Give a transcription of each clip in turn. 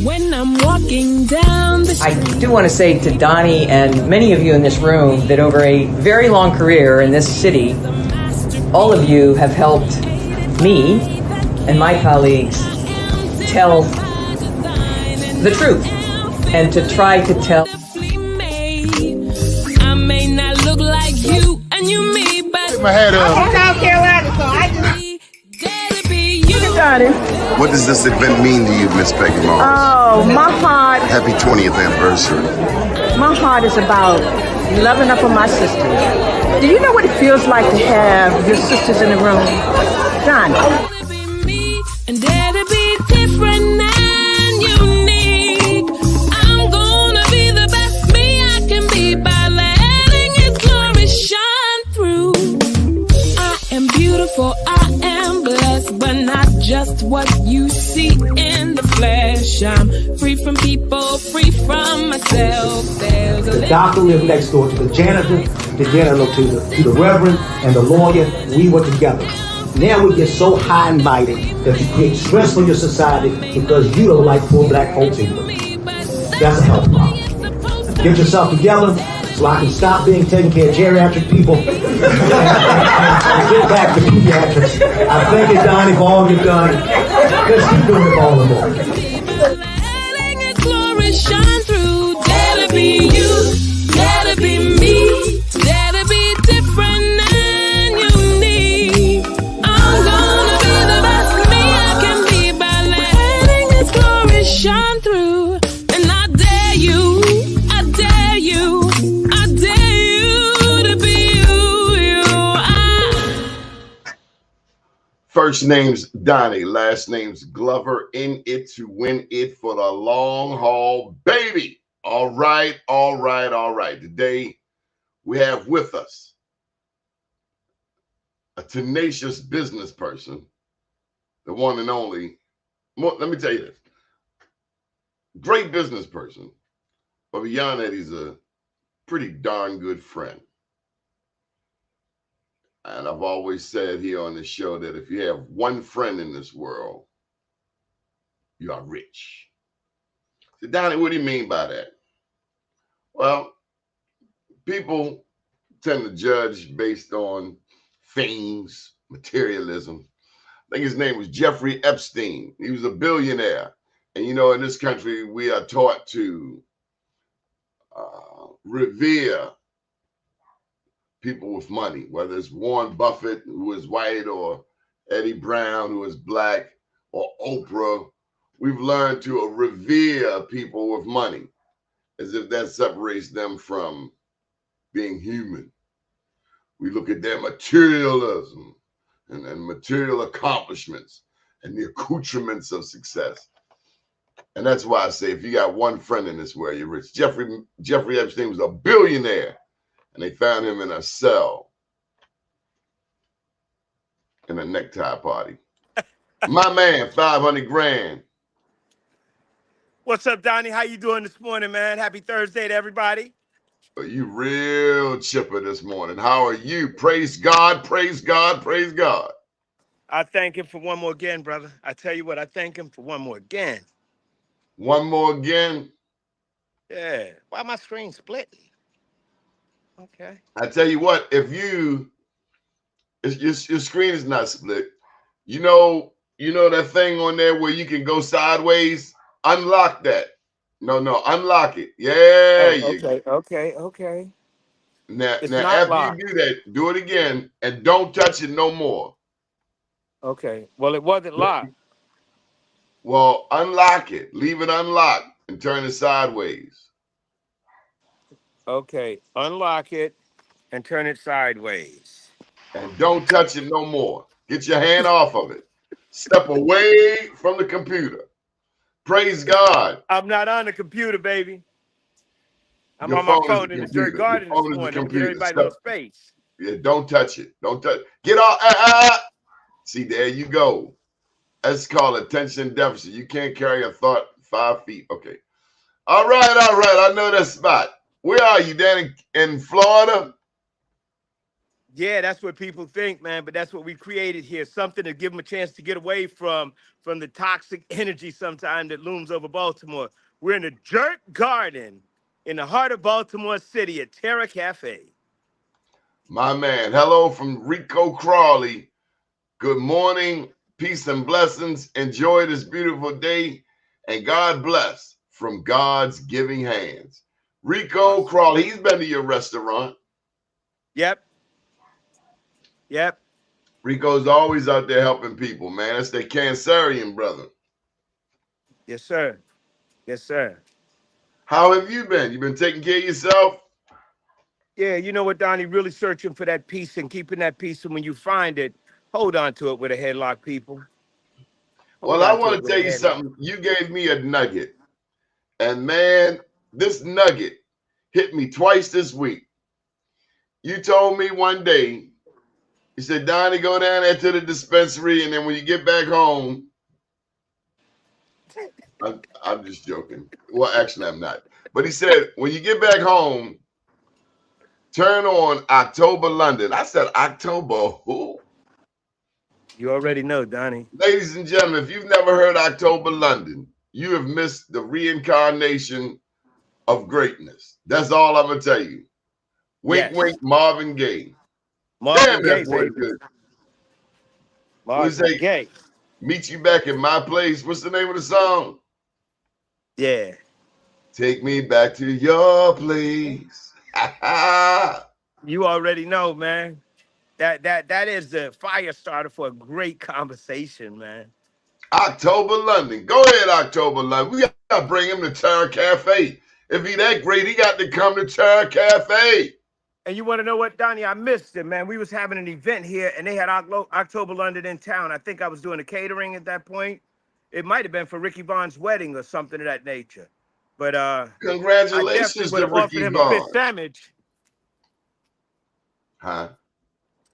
When I'm walking down the street. I do want to say to Doni and many of you in this room that over a very long career in this city, all of you have helped me and my colleagues tell the truth and to try to tell. I may not look like you and you me, but Get my head up. I'm from South Carolina, so I just... What does this event mean to you, Miss Peggy Morris? Oh, my heart, Happy 20th anniversary. my heart is about loving up on my sisters. Do you know what it feels like to have your sisters in the room? Johnny. And dare to be different and unique. I'm gonna be the best me I can be by letting His glory shine through. I am beautiful, I am blessed, but not just what you see in the flesh. I'm free from people, free from myself. There's a The doctor lived next door to the janitor, to the reverend, and the lawyer. We were together. Now we get so high and mighty that you create stress for your society because you don't like poor black folks either. That's a health problem. Get yourself together so I can stop being taking care of geriatric people and get back to pediatrics. I thank you, Doni, for all you've done. Let's keep doing it all the more. letting His glory shine through. Dare to be you, dare to be me, dare to be different and unique. I'm gonna be the best me I can be by letting His glory shine through. And I dare you, I dare you, I dare you to be you. First name's Doni, last name's Glover. In it to win it for the long haul, baby. All right, all right, all right. Today we have with us a tenacious business person, the one and only. Let me tell you this. Great business person, but beyond that, he's a pretty darn good friend. And I've always said here on this show that if you have one friend in this world, you are rich. So, Doni, what do you mean by that? Well, people tend to judge based on things, materialism. I think his name was Jeffrey Epstein. He was a billionaire. And, you know, in this country, we are taught to revere people with money, whether it's Warren Buffett, who is white, or Eddie Brown, who is black, or Oprah. We've learned to revere people with money as if that separates them from being human. We look at their materialism and material accomplishments and the accoutrements of success. And that's why I say if you got one friend in this world, you're rich. Jeffrey Epstein was a billionaire. And they found him in a cell in a necktie party. My man, 500 grand. What's up, Doni? How you doing this morning, man? Happy Thursday to everybody. You real chipper this morning. How are you? Praise God, praise God, praise God. I thank Him for one more again, brother. I tell you what, I thank Him for one more again. One more again. Yeah. Why my screen splitting? Okay. I tell you what, if your screen is not split, you know that thing on there where you can go sideways? Unlock that. No, unlock it. Yeah. Okay. Now It's not after locked. you do that, do it again and don't touch it no more. Okay. Well, it wasn't locked. Well, unlock it. Leave it unlocked and turn it sideways. Okay. Unlock it and turn it sideways. And don't touch it no more. Get your hand off of it. Step away from the computer. Praise God. I'm not on the computer, baby. I'm Your on my phone is phone the in the computer. dirt garden Your phone this is the morning. Get computer. everybody Stop. no space. Yeah, don't touch it. Don't touch. Get off. See, there you go. That's called attention deficit. You can't carry a thought 5 feet. Okay. All right. I know that spot. Where are you, Danny? In Florida? Yeah, that's what people think, man. But that's what we created here. Something to give them a chance to get away from the toxic energy sometimes that looms over Baltimore. We're in the Dirt Garden in the heart of Baltimore City at Terra Cafe. My man, hello from Rico Crawley. Good morning, peace and blessings. Enjoy this beautiful day, and God bless from God's giving hands. Rico Awesome. Crawley, he's been to your restaurant. Yep. Yep. Rico's always out there helping people, man. That's the Cancerian brother. Yes, sir. Yes, sir. How have you been? You been taking care of yourself? Yeah, you know what, Donnie? Really searching for that peace and keeping that peace. And when you find it, hold on to it with a headlock, people. Hold Well, I on to want it to with a tell you headlock. something. You gave me a nugget. And man, this nugget hit me twice this week. You told me one day, you said, Donnie, go down there to the dispensary, and then when you get back home, I'm just joking. Well, actually, I'm not. But he said, when you get back home, turn on October London. I said, October who? You already know, Donnie. Ladies and gentlemen, if you've never heard October London, you have missed the reincarnation of greatness. That's all I'm going to tell you. Wink, Yes. wink, Marvin Gaye. Marvin Damn, that Gaye, boy baby. good. We Marvin say, Gaye. meet you back in my place. What's the name of the song? Yeah. Take me back to your place. You already know, man. That is the fire starter for a great conversation, man. October London. Go ahead, October London. We got to bring him to Terra Cafe. If he that great, he got to come to Terra Cafe. And you want to know what, Donnie? I missed it, man. We was having an event here, and they had October London in town. I think I was doing the catering at that point. It might have been for Ricky Vaughn's wedding or something of that nature. But I definitely Congratulations would to have offered Ricky him a fish Vaughn. sandwich. Huh?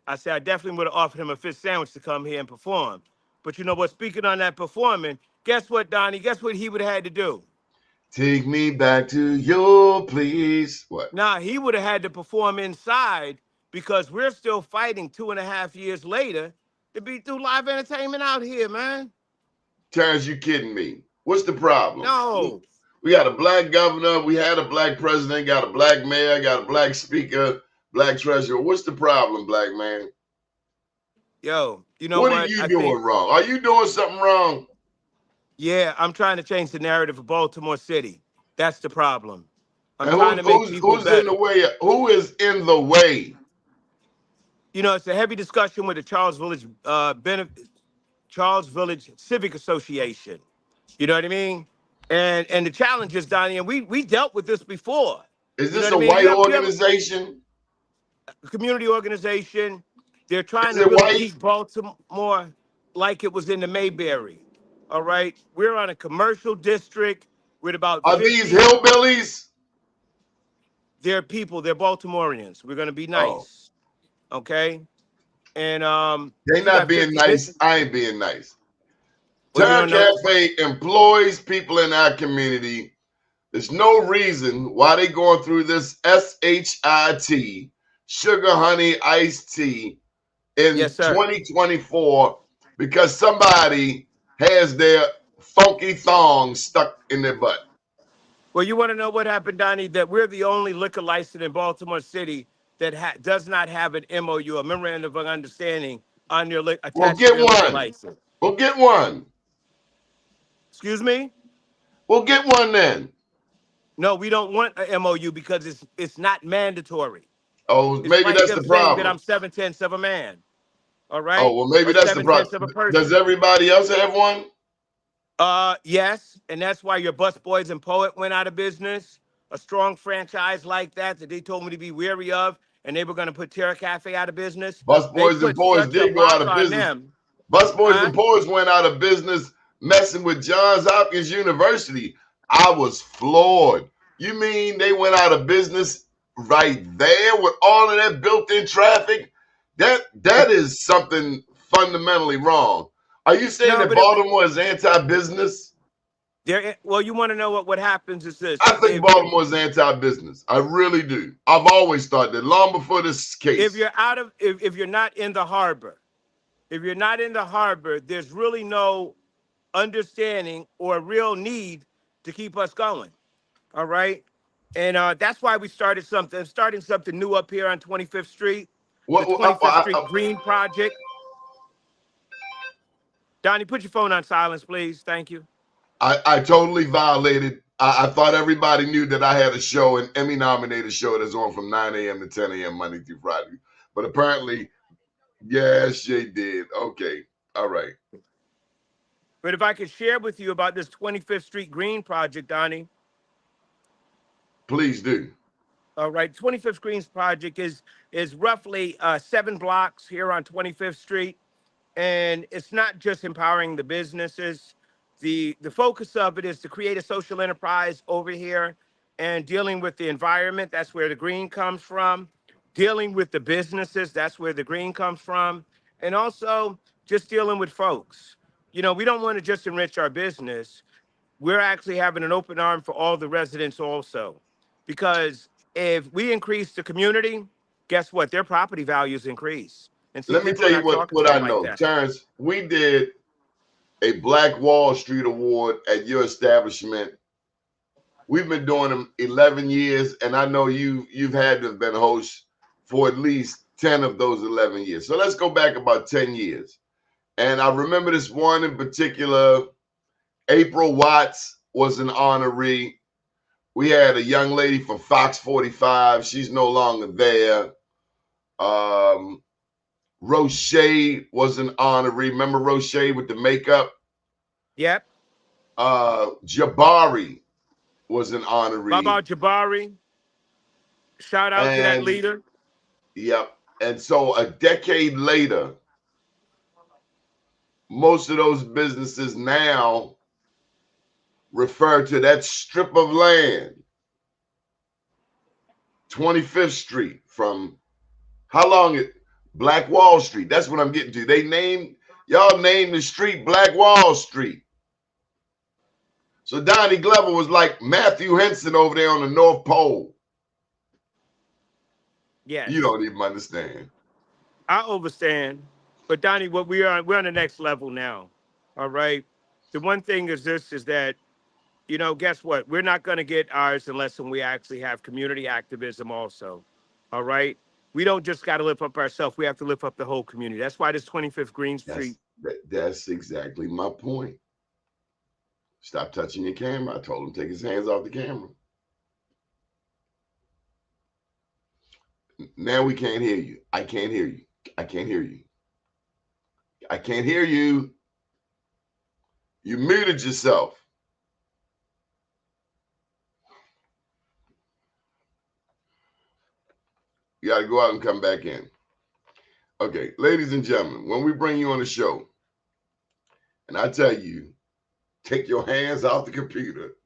I said I definitely would have offered him a fish sandwich to come here and perform. But you know what? Speaking on that performing, guess what, Donnie? Guess what he would have had to do? Take me back to your place. What? Nah, he would have had to perform inside because we're still fighting 2.5 years later to be through live entertainment out here, man. Terrence, you kidding me? What's the problem? No. We got a black governor. We had a black president. Got a black mayor. Got a black speaker. Black treasurer. What's the problem, black man? Yo, you know What are what? you I doing think, wrong? Are you doing something wrong? yeah, I'm trying to change the narrative of Baltimore City. That's the problem. I'm And trying to make people who's in better. the way? Who is in the way? You know, it's a heavy discussion with the Charles Village Civic Association. You know what I mean? And the challenge is, Donnie, and we dealt with this before. Is You know this what a I mean? white You have organization? a community organization. They're trying Is to it really white? keep Baltimore like it was in the Mayberry. All right. We're on a commercial district with about Are these 50. hillbillies? They're people, they're Baltimoreans. We're gonna be Oh, nice. Okay. And they we not got being 50 nice. business. I ain't being nice. Well, you Terra don't know. Cafe employs people in our community. There's no reason why they going through this SHIT, sugar honey iced tea, in Yes, sir. 2024 because somebody has their funky thong stuck in their butt. Well, you want to know what happened, Donnie? That we're the only liquor license in Baltimore City that does not have an MOU, a memorandum of understanding, on your Well, attached to get their liquor one. license. Well, get one. Excuse me? Well, get one then. No, we don't want a MOU because it's not mandatory. Oh, It's maybe like that's them the saying that problem. I'm 7/10 of a man, all Oh, right, well, maybe or that's the 7/10 problem. of a Does person. everybody else have one? Yes, and that's why your Busboys and Poet went out of business. A strong franchise like that they told me to be wary of, and they were going to put Terra Cafe out of business. Bus They Boys and put Boys such a did go out lock of on business. them, Bus Boys huh? and Boys went out of business messing with Johns Hopkins University. I was floored. You mean they went out of business right there with all of that built-in traffic? That is something fundamentally wrong. Are you saying No, that but it, Baltimore is anti-business? Well, you want to know what happens is this. I think Baltimore's anti-business. I really do. I've always thought that long before this if case. you're out of if you're not in the harbor, there's really no understanding or real need to keep us going. All right. And that's why we starting something new up here on 25th Street, the 25th Street Green Project. Donnie, put your phone on silence, please. Thank you. I totally violated. I thought everybody knew that I had a show, an Emmy-nominated show that's on from 9 a.m. to 10 a.m. Monday through Friday. But apparently, yes, they did. Okay. All right. But if I could share with you about this 25th Street Green Project, Donnie. Please do. All right. 25th Greens Project is roughly 7 blocks here on 25th Street. And it's not just empowering the businesses. The focus of it is to create a social enterprise over here and dealing with the environment. That's where the green comes from. Dealing with the businesses. That's where the green comes from. And also just dealing with folks. You know, we don't want to just enrich our business. We're actually having an open arm for all the residents also. Because if we increase the community, guess what? Their property values increase. And see, Let me people tell are you not talking what to I them like know. that. Terence, we did a Black Wall Street Award at your establishment. We've been doing them 11 years, and I know you've had to have been host for at least 10 of those 11 years. So let's go back about 10 years. And I remember this one in particular. April Watts was an honoree. We had a young lady from Fox 45. She's no longer there. Roche was an honoree. Remember Roche with the makeup? Yep. Jabari was an honoree. Baba Jabari. Shout out to that leader. Yep. And so a decade later, most of those businesses now refer to that strip of land, 25th Street, from how long it Black Wall Street. That's what I'm getting to. Y'all named the street Black Wall Street. So Donnie Glover was like Matthew Henson over there on the North Pole. Yes. You don't even understand. I understand. But Donnie, we're on the next level now. All right. The one thing is that, you know, guess what? We're not going to get ours unless we actually have community activism also. All right. We don't just got to lift up ourselves. We have to lift up the whole community. That's why this 25th Green Street. That's exactly my point. Stop touching your camera. I told him to take his hands off the camera. Now we can't hear you. I can't hear you. I can't hear you. I can't hear you. You muted yourself. You got to go out and come back in. Okay, ladies and gentlemen, when we bring you on the show, and I tell you, take your hands off the computer.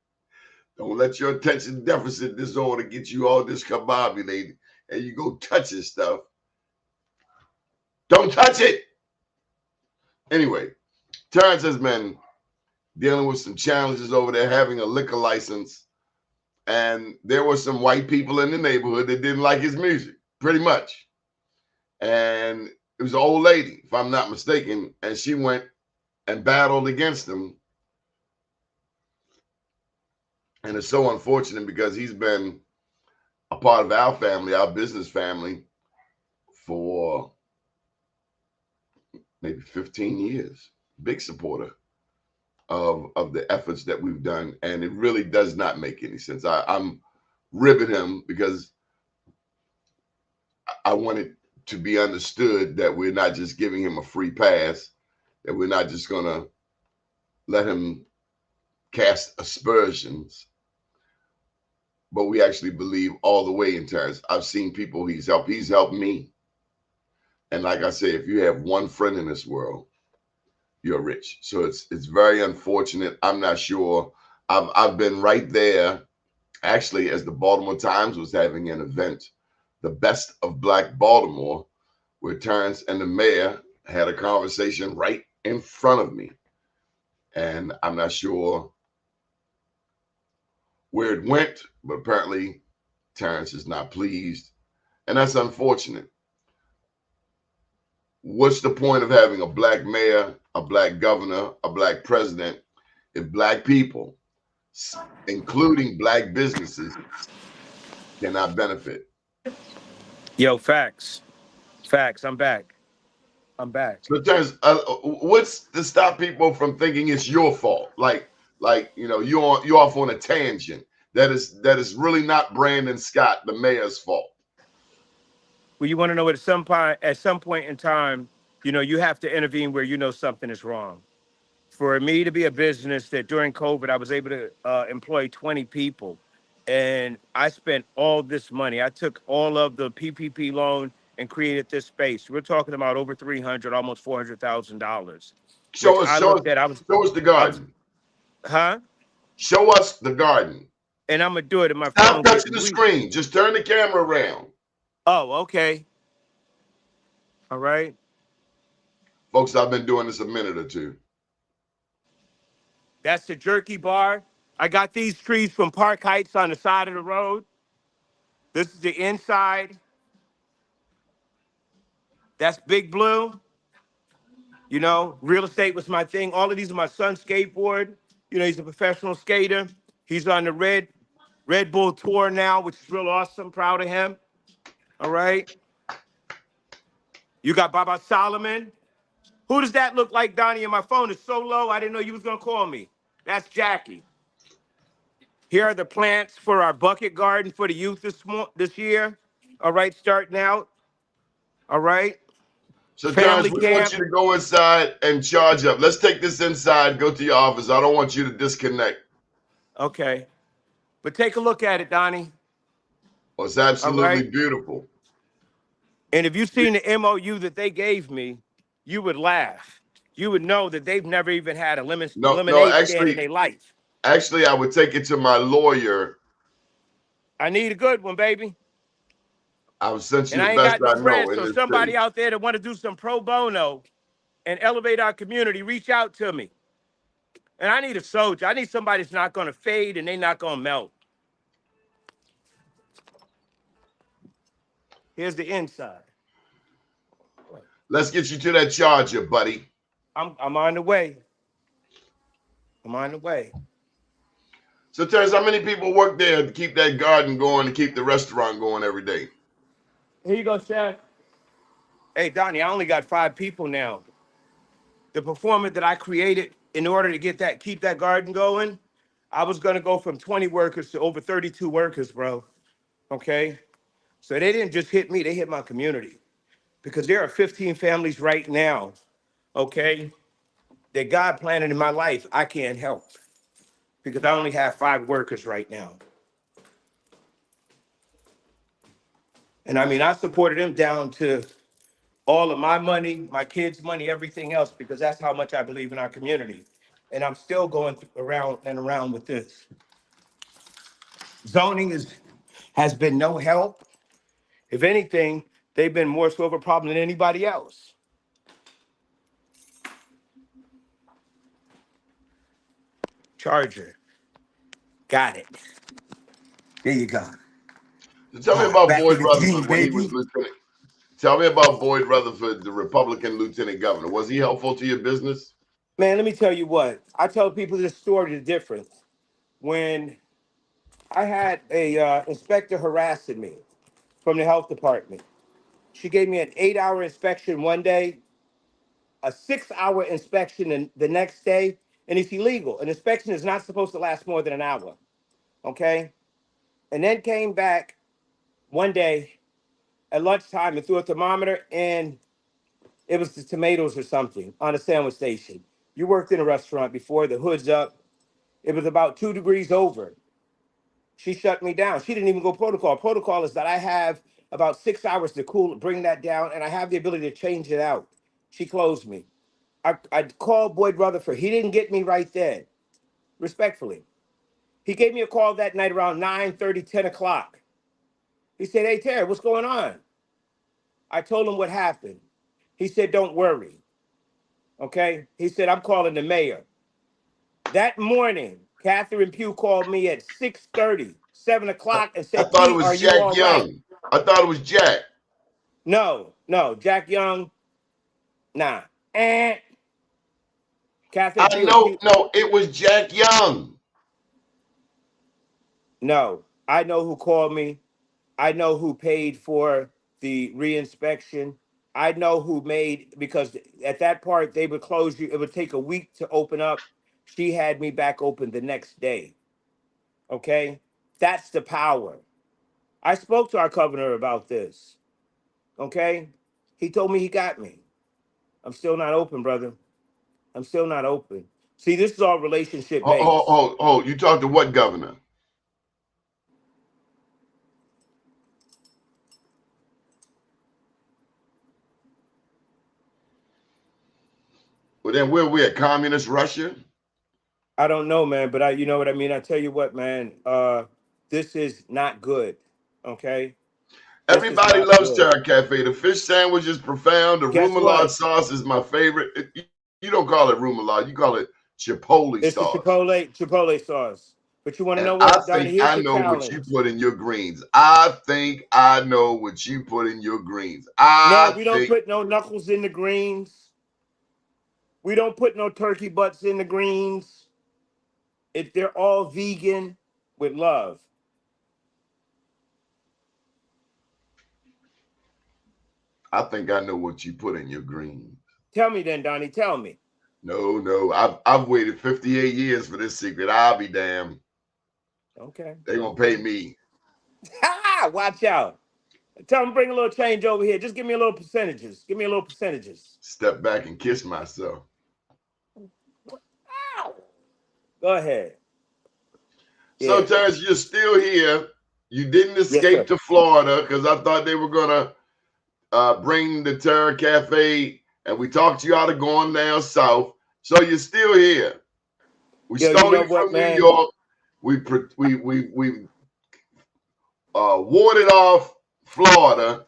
Don't let your attention deficit disorder get you all discombobulated and you go touching stuff. Don't touch it. Anyway, Terence has been dealing with some challenges over there, having a liquor license. And there were some white people in the neighborhood that didn't like his music, pretty much. And it was an old lady, if I'm not mistaken, and she went and battled against him. And it's so unfortunate because he's been a part of our family, our business family, for maybe 15 years. Big supporter of the efforts that we've done. And it really does not make any sense. I'm ribbing him because I want it to be understood that we're not just giving him a free pass, that we're not just going to let him cast aspersions, but we actually believe all the way in Terrence. I've seen people he's helped. He's helped me. And like I say, if you have one friend in this world, you're rich. So it's very unfortunate. I'm not sure. I've been right there, actually, as the Baltimore Times was having an event, the Best of Black Baltimore, where Terrence and the mayor had a conversation right in front of me. And I'm not sure where it went, but apparently Terence is not pleased, and that's unfortunate. What's the point of having a black mayor, a black governor, a black president, if black people, including black businesses, cannot benefit? Yo, facts. Facts. I'm back. I'm back. So, Terence, what's to stop people from thinking it's your fault? Like you're off on a tangent. That is really not Brandon Scott, the mayor's fault. Well, you want to know what at some point in time, you have to intervene where something is wrong. For me to be a business that during COVID, I was able to employ 20 people. And I spent all this money. I took all of the PPP loan and created this space. We're talking about over 300, almost $400,000, which Show us, I show us, looked at. show us the garden. Huh? Show us the garden. And I'm going to do it in my Stop phone. touching the screen. Just turn the camera around. Oh, okay. All right. Folks, I've been doing this a minute or two. That's the jerky bar. I got these trees from Park Heights on the side of the road. This is the inside. That's Big Blue. Real estate was my thing. All of these are my son's skateboard. He's a professional skater. He's on the Red Bull tour now, which is real awesome. Proud of him. All right. You got Baba Solomon. Who does that look like, Donnie? And my phone is so low, I didn't know you was going to call me. That's Jackie. Here are the plants for our bucket garden for the youth this year. All right, starting out. All right. So, Terence, we camp. want you to go inside and charge up. Let's take this inside, go to your office. I don't want you to disconnect. Okay. But take a look at it, Donnie. Oh, it's absolutely beautiful. And if you've seen the MOU that they gave me, you would laugh. You would know that they've never even had a lemonade stand in their life. Actually, I would take it to my lawyer. I need a good one, baby. I would send you and the I ain't best got no I friends, know. so somebody out there that want to do some pro bono and elevate our community, reach out to me. And I need a soldier. I need somebody that's not going to fade and they not going to melt. Here's the inside. Let's get you to that charger, buddy. I'm on the way. I'm on the way. So, Terence, how many people work there to keep that garden going, to keep the restaurant going every day? Here you go, Chef. Hey, Donnie, I only got 5 people now. The performance that I created in order to keep that garden going, I was going to go from 20 workers to over 32 workers, bro. Okay? So they didn't just hit me, they hit my community. Because there are 15 families right now, okay, that God planted in my life I can't help. Because I only have 5 workers right now. And I mean, I supported them down to all of my money, my kids' money, everything else, because that's how much I believe in our community. And I'm still going around and around with this. Zoning has been no help. If anything, they've been more so of a problem than anybody else. Charger. Got it. There you go. So tell me about Back Boyd in the Rutherford game, when he baby. was lieutenant. Tell me about Boyd Rutherford, the Republican lieutenant governor. Was he helpful to your business? Man, let me tell you what. I tell people this story, the difference. When I had a inspector harassing me from the health department, she gave me an 8-hour inspection one day, a 6-hour inspection the next day, and it's illegal. An inspection is not supposed to last more than an hour, okay? And then came back one day at lunchtime and threw a thermometer, and it was the tomatoes or something on a sandwich station. You worked in a restaurant before, the hood's up. It was about 2 degrees over. She shut me down. She didn't even go protocol. Protocol is that I have about 6 hours to bring that down, and I have the ability to change it out. She closed me. I called Boyd Rutherford. He didn't get me right then, respectfully. He gave me a call that night around 9:30, 10 o'clock. He said, "Hey, Terry, what's going on?" I told him what happened. He said, "Don't worry." Okay? He said, "I'm calling the mayor." That morning, Catherine Pugh called me at 6:30, 7 o'clock, and I said, thought it D, was are you Jack all right? Young. I thought it was Jack. No, Jack Young, nah. And Catherine I know, no, it was Jack Young. No, I know who called me. I know who paid for the reinspection. I know who made, because at that part they would close you. It would take a week to open up. She had me back open the next day. Okay, that's the power. I spoke to our governor about this. Okay, he told me he got me. I'm still not open, brother. I'm still not open. See, this is all relationship based. You talked to what governor? Well, then where we at? Communist Russia? I don't know, man, but you know what I mean. I tell you what, man. This is not good. Okay, this is Everybody not loves good. Terra Cafe. The fish sandwich is profound. The Guess remoulade what? sauce is my favorite. You don't call it remoulade. You call it chipotle It's the sauce. Chipotle sauce. But you want to And know I what, Donnie? think Here's I the know what you challenge. put in your greens. I think I know what you put in your greens. No, I we don't think put no knuckles in the greens. We don't put no turkey butts in the greens. If they're all vegan with love. I know what you put in your greens. Tell me then, Donnie. Tell me. No. I've waited 58 years for this secret. I'll be damned. Okay. They gonna pay Okay. me. Watch out. Tell them bring a little change over here. Just give me a little percentages. Give me a little percentages. Step back and kiss myself. Go ahead. So Yeah. Terence, you're still here. You didn't Yes, escape sir. to Florida because I thought they were gonna bring the Terra Cafe, and we talked you out of going down south. So you're still here. We Yo, you stole know you what, from New man? York. We warded off Florida,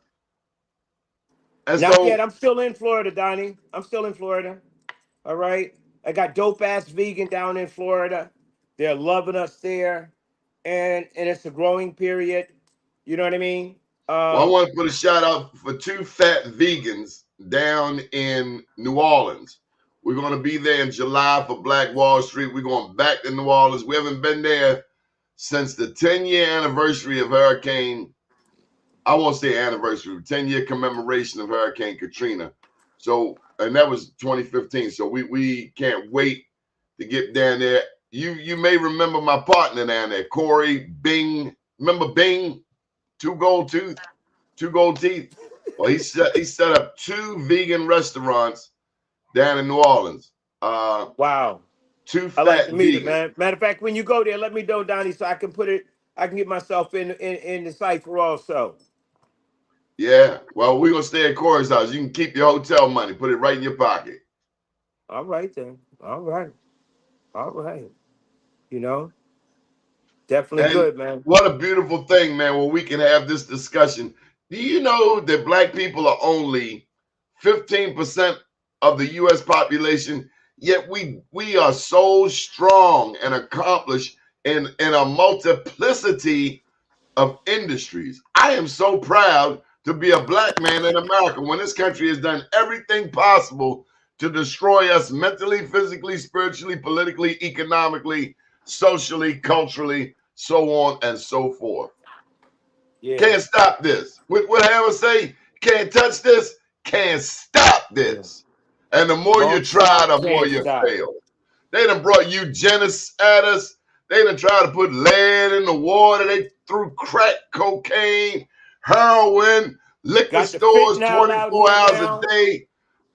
and Not yet. so I'm still in Florida, Donnie. I'm still in Florida. All right. I got dope ass vegan down in Florida. They're loving us there. And it's a growing period. You know what I mean? well, I want to put a shout out for two fat vegans down in New Orleans. We're going to be there in July for Black Wall Street. We're going back to New Orleans. We haven't been there since the 10-year anniversary of Hurricane. I won't say anniversary, 10-year commemoration of Hurricane Katrina. So, and that was 2015. So we can't wait to get down there. You may remember my partner down there, Corey Bing. Remember Bing? Two gold teeth. Well, he set up two vegan restaurants down in New Orleans. Wow. Two I like fat to meet it, vegans. man. Matter of fact, when you go there, let me know, Donnie, so I can put it, I can get myself in the cipher also. Yeah. Well, we're gonna stay at Corey's house. You can keep your hotel money, put it right in your pocket. All right then. All right. All right. You know, definitely And good, man. what a beautiful thing, man, when we can have this discussion. Do you know that black people are only 15% of the US population, yet we are so strong and accomplished in a multiplicity of industries. I am so proud to be a black man in America when this country has done everything possible to destroy us mentally, physically, spiritually, politically, economically, socially, culturally, so on and so forth. Yeah. Can't stop this. What Howard say? Can't touch this. Can't stop Yeah. this. And the more you Won't try, stop, the more can't you stop. fail. They done brought eugenics at us. They done tried to put lead in the water. They threw crack cocaine, heroin, liquor Got the stores fentanyl out 24 here hours a now. day,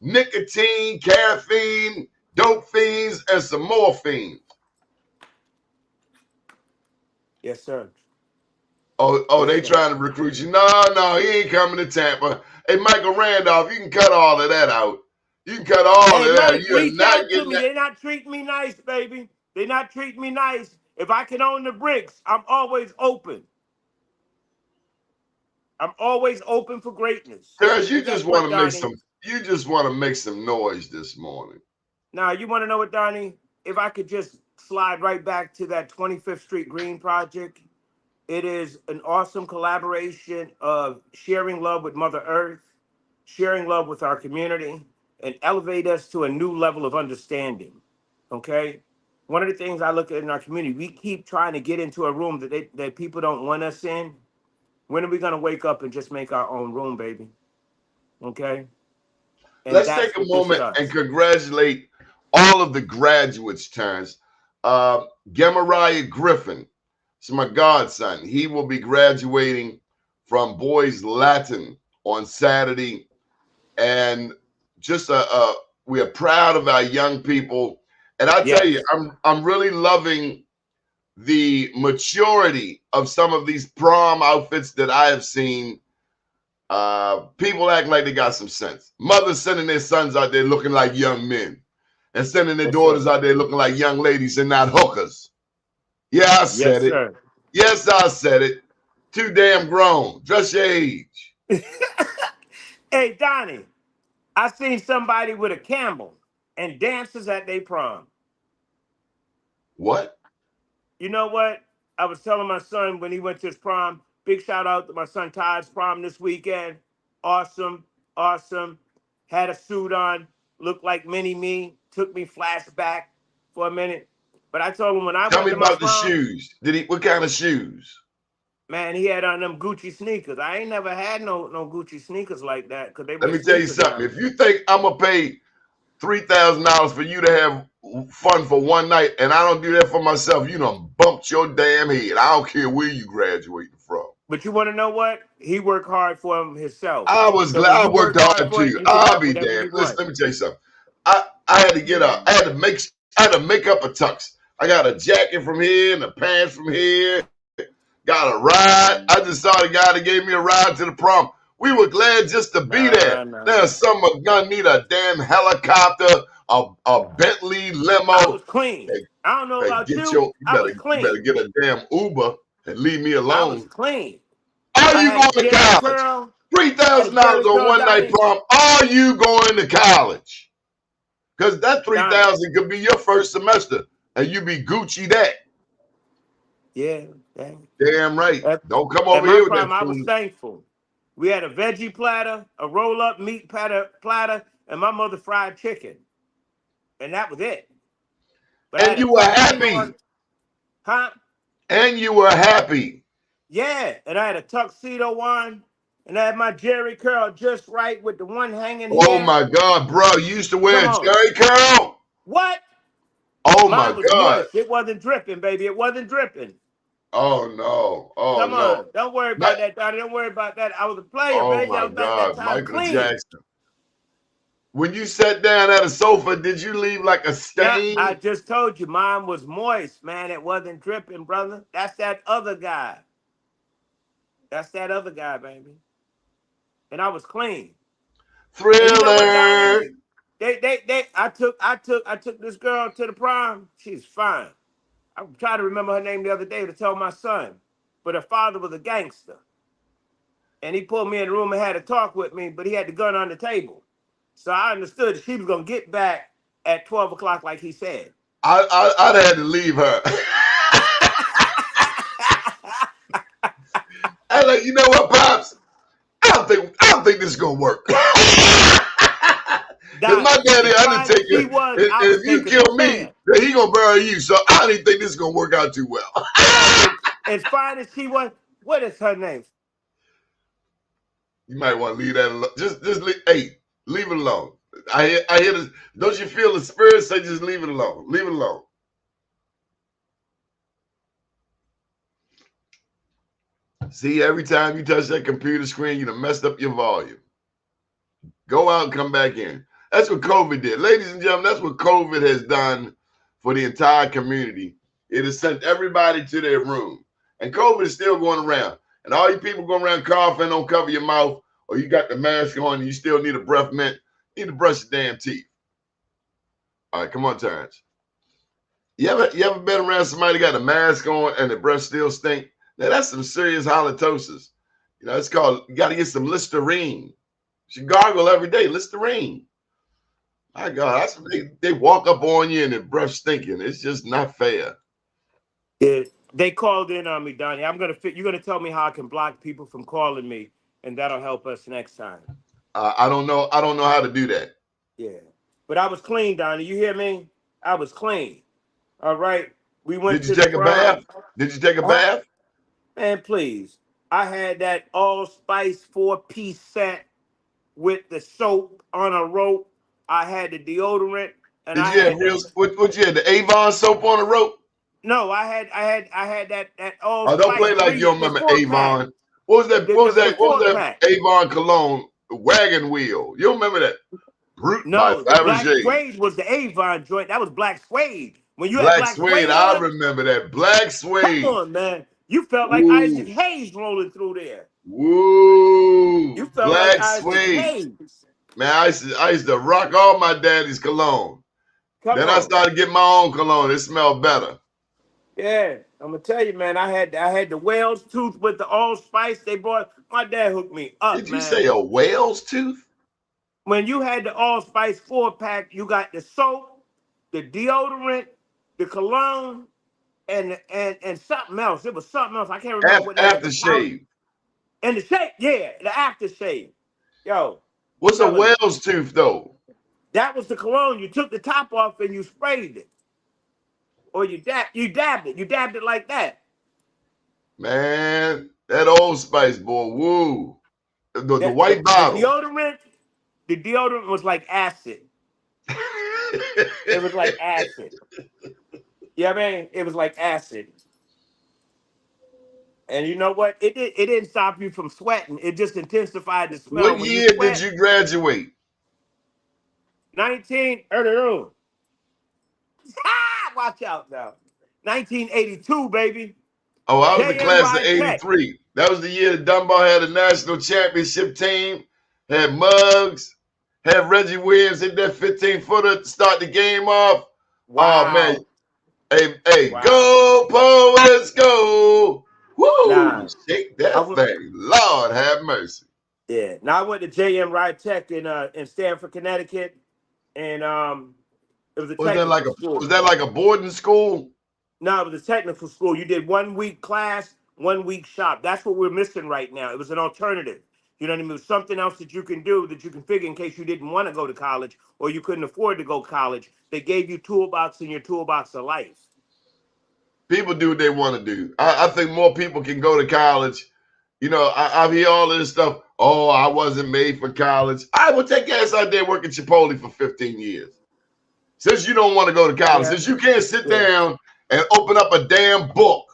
nicotine, caffeine, dope fiends, and some morphine. Yes, sir. Oh, Yes, they sir. trying to recruit you. No, he ain't coming to Tampa. Hey, Michael Randolph, you can cut all of that out. You can cut all Hey, of that. Mike, You are reach not out to getting me. that. They're not treating me nice, baby. They're not treating me nice. If I can own the bricks, I'm always open. I'm always open for greatness. Terrence, And guess what, Donnie? you just want to make some noise this morning. Now, you want to know what, Donnie? If I could just slide right back to that 25th Street Green project. It is an awesome collaboration of sharing love with Mother Earth, sharing love with our community, and elevate us to a new level of understanding. Okay? One of the things I look at in our community, we keep trying to get into a room that people don't want us in. When are we going to wake up and just make our own room, baby? Okay? And Let's take that's a what this moment and does. congratulate all of the graduates, Terence. Gemariah Griffin, it's my godson. He will be graduating from Boys Latin on Saturday. And just we are proud of our young people. And I tell you, Yes. I'm really loving the maturity of some of these prom outfits that I have seen. People acting like they got some sense. Mothers sending their sons out there looking like young men and sending their Yes, sir. daughters out there looking like young ladies and not hookers. Yeah, I said Yes, it. sir. Yes, I said it. Too damn grown. Dress your age. Hey, Donnie, I seen somebody with a camel and dances at their prom. What? You know what? I was telling my son when he went to his prom, big shout out to my son Todd's prom this weekend. Awesome, awesome. Had a suit on, looked like mini me, took me flashback for a minute. But I told him when I Tell went me to my about the prom, shoes. What kind of shoes? man, he had on them Gucci sneakers. I ain't never had no Gucci sneakers like that because they Let wear me tell you sneakers something. around If here. you think I'm gonna pay $3,000 for you to have fun for one night, and I don't do that for myself, you done bumped your damn head. I don't care where you graduating from. But you want to know what? He worked hard for him himself. I was So glad when I you worked work hard hard for it, too. you can I'll have be whatever damned. you Listen, want. let me tell you something. I had to get up. I had to make up a tux. I got a jacket from here and the pants from here. Got a ride. I just saw the guy that gave me a ride to the prom. We were glad just to be there. Now Nah. some are gonna need a damn helicopter, a Bentley I limo. was clean. Hey, I don't know hey, about get you. your I was you better clean. get a damn Uber and leave me I was alone. clean. Are I you had a going to Jerry college? curl. Three I had a thousand dollars Jerry on curl, one night Donnie. prom. Are you going to college? Because that Donnie. 3,000 could be your first semester, and you be Gucci that. Yeah. Dang. Damn right. At, Don't come at over my here with that prom, I was food. thankful. We had a veggie platter, a roll-up meat platter, and my mother fried chicken. And that was it. But I And had a you were tuxedo on. happy. Huh? And you were happy. Yeah, and I had a tuxedo on, and I had my Jerry curl just right with the one hanging Oh here. my God, bro. You used to wear Come a on. Jerry curl? What? Oh my Mine was God. moist. It wasn't dripping, baby. It wasn't dripping. Oh no. Oh Come no. on. Don't worry Not, about that, Donnie. Don't worry about that. I was a player, oh baby. I my was back that God. time Michael clean. Jackson. When you sat down at a sofa, did you leave like a Yeah, I stain? just told you mine was moist, man. It wasn't dripping, brother. That's that other guy. That's that other guy, baby. And I was clean. And you know what, Thriller. Donnie? I took this girl to the prom. She's fine. I'm trying to remember her name the other day to tell my son. But her father was a gangster. And he pulled me in the room and had a talk with me, but he had the gun on the table. So I understood that she was going to get back at 12 o'clock like he said. I'd had to leave her. I like, you know what, Pops? I don't think this is gonna work. Because my Donnie, daddy as fine as Undertaker, she was, and I was if you taking a kill me, chance. then he gonna bury you. So I don't even think this is gonna work out too well. As fine as she was, what is her name? You might want to leave that alone. Just leave, hey, leave it alone. I hear this. Don't you feel the spirit say just leave it alone? Leave it alone. See, every time you touch that computer screen, you done messed up your volume. Go out and come back in. That's what COVID did. Ladies and gentlemen, that's what COVID has done for the entire community. It has sent everybody to their room. And COVID is still going around. And all you people going around coughing, don't cover your mouth, or you got the mask on and you still need a breath mint, you need to brush your damn teeth. All right, come on, Terence. You ever been around somebody got a mask on and the breath still stink? Now, that's some serious halitosis. You know, it's called, you got to get some Listerine. You should gargle every day, Listerine. My God, they walk up on you and the breath stinking. It's just not fair. Yeah, they called in on me, Donnie. You're gonna tell me how I can block people from calling me, and that'll help us next time. I don't know. I don't know how to do that. Yeah, but I was clean, Donnie. You hear me? I was clean. All right. We went Did you to the take a bath? prom. Did you take a Huh? bath? Man, please. I had that allspice 4-piece set with the soap on a rope. I had the deodorant, and Did I you have had real? the What you had? The Avon soap on the rope? no. I had that Oh, don't allspice play like you grease, don't the remember 4-pack, Avon. What was that? the, What the was the that? What was four pack. that Avon cologne wagon wheel? You don't remember that? Brute by No, the black Fabergé. suede was the Avon joint. That was black suede. When you had Black black suede. suede I on, remember that. Black come suede. on, man. You felt like Isaac Woo. Hayes rolling through there. You Woo. felt like Black Isaac suede. Hayes. Man, I used to rock all my daddy's cologne. Come Then I on. started getting my own cologne. It smelled better. Yeah, I'm gonna tell you, man. I had the whale's tooth with the allspice they bought. My dad hooked me up, Did you say man. a whale's tooth? When you had the allspice 4-pack, you got the soap, the deodorant, the cologne, and something else. It was something else. I can't remember what it was. The powder Aftershave. and the shake. Yeah, the aftershave. Yo, What's a telling you, whale's tooth though? that was the cologne. You took the top off and you sprayed it, or you dabbed it. You dabbed it like that. Man, that Old Spice boy, woo. The That white the bottle. deodorant, the deodorant was like acid. It was like acid. You know what I mean? It was like acid. And you know what? It didn't stop you from sweating. It just intensified the smell. What When you year did sweat, you graduate? 19 watch out now. 1982, baby. Oh, I was the class of JMY Tech. '83. That was the year that Dunbar had a national championship team, had Muggs, had Reggie Williams hit that 15-footer to start the game off. Oh man, Wow. hey, Wow. go Poets, go! Woo! Nah. Shake I that went, thing. Lord have mercy. yeah. Now I went to JMY Tech in Stamford, Connecticut, and it was a technical Was school. that like a boarding school? No, it was a technical school. You did 1 week class, 1 week shop. That's what we're missing right now. It was an alternative. You know what I mean? It was something else that you can do that you can figure in case you didn't want to go to college or you couldn't afford to go to college. They gave you toolbox in your toolbox of life. People do what they want to do. I think more people can go to college. You know, I hear all of this stuff. Oh, I wasn't made for college. I would take your ass out there working Chipotle for 15 years. Since you don't want to go to college, Yeah, since you can't sit yeah. down and open up a damn book.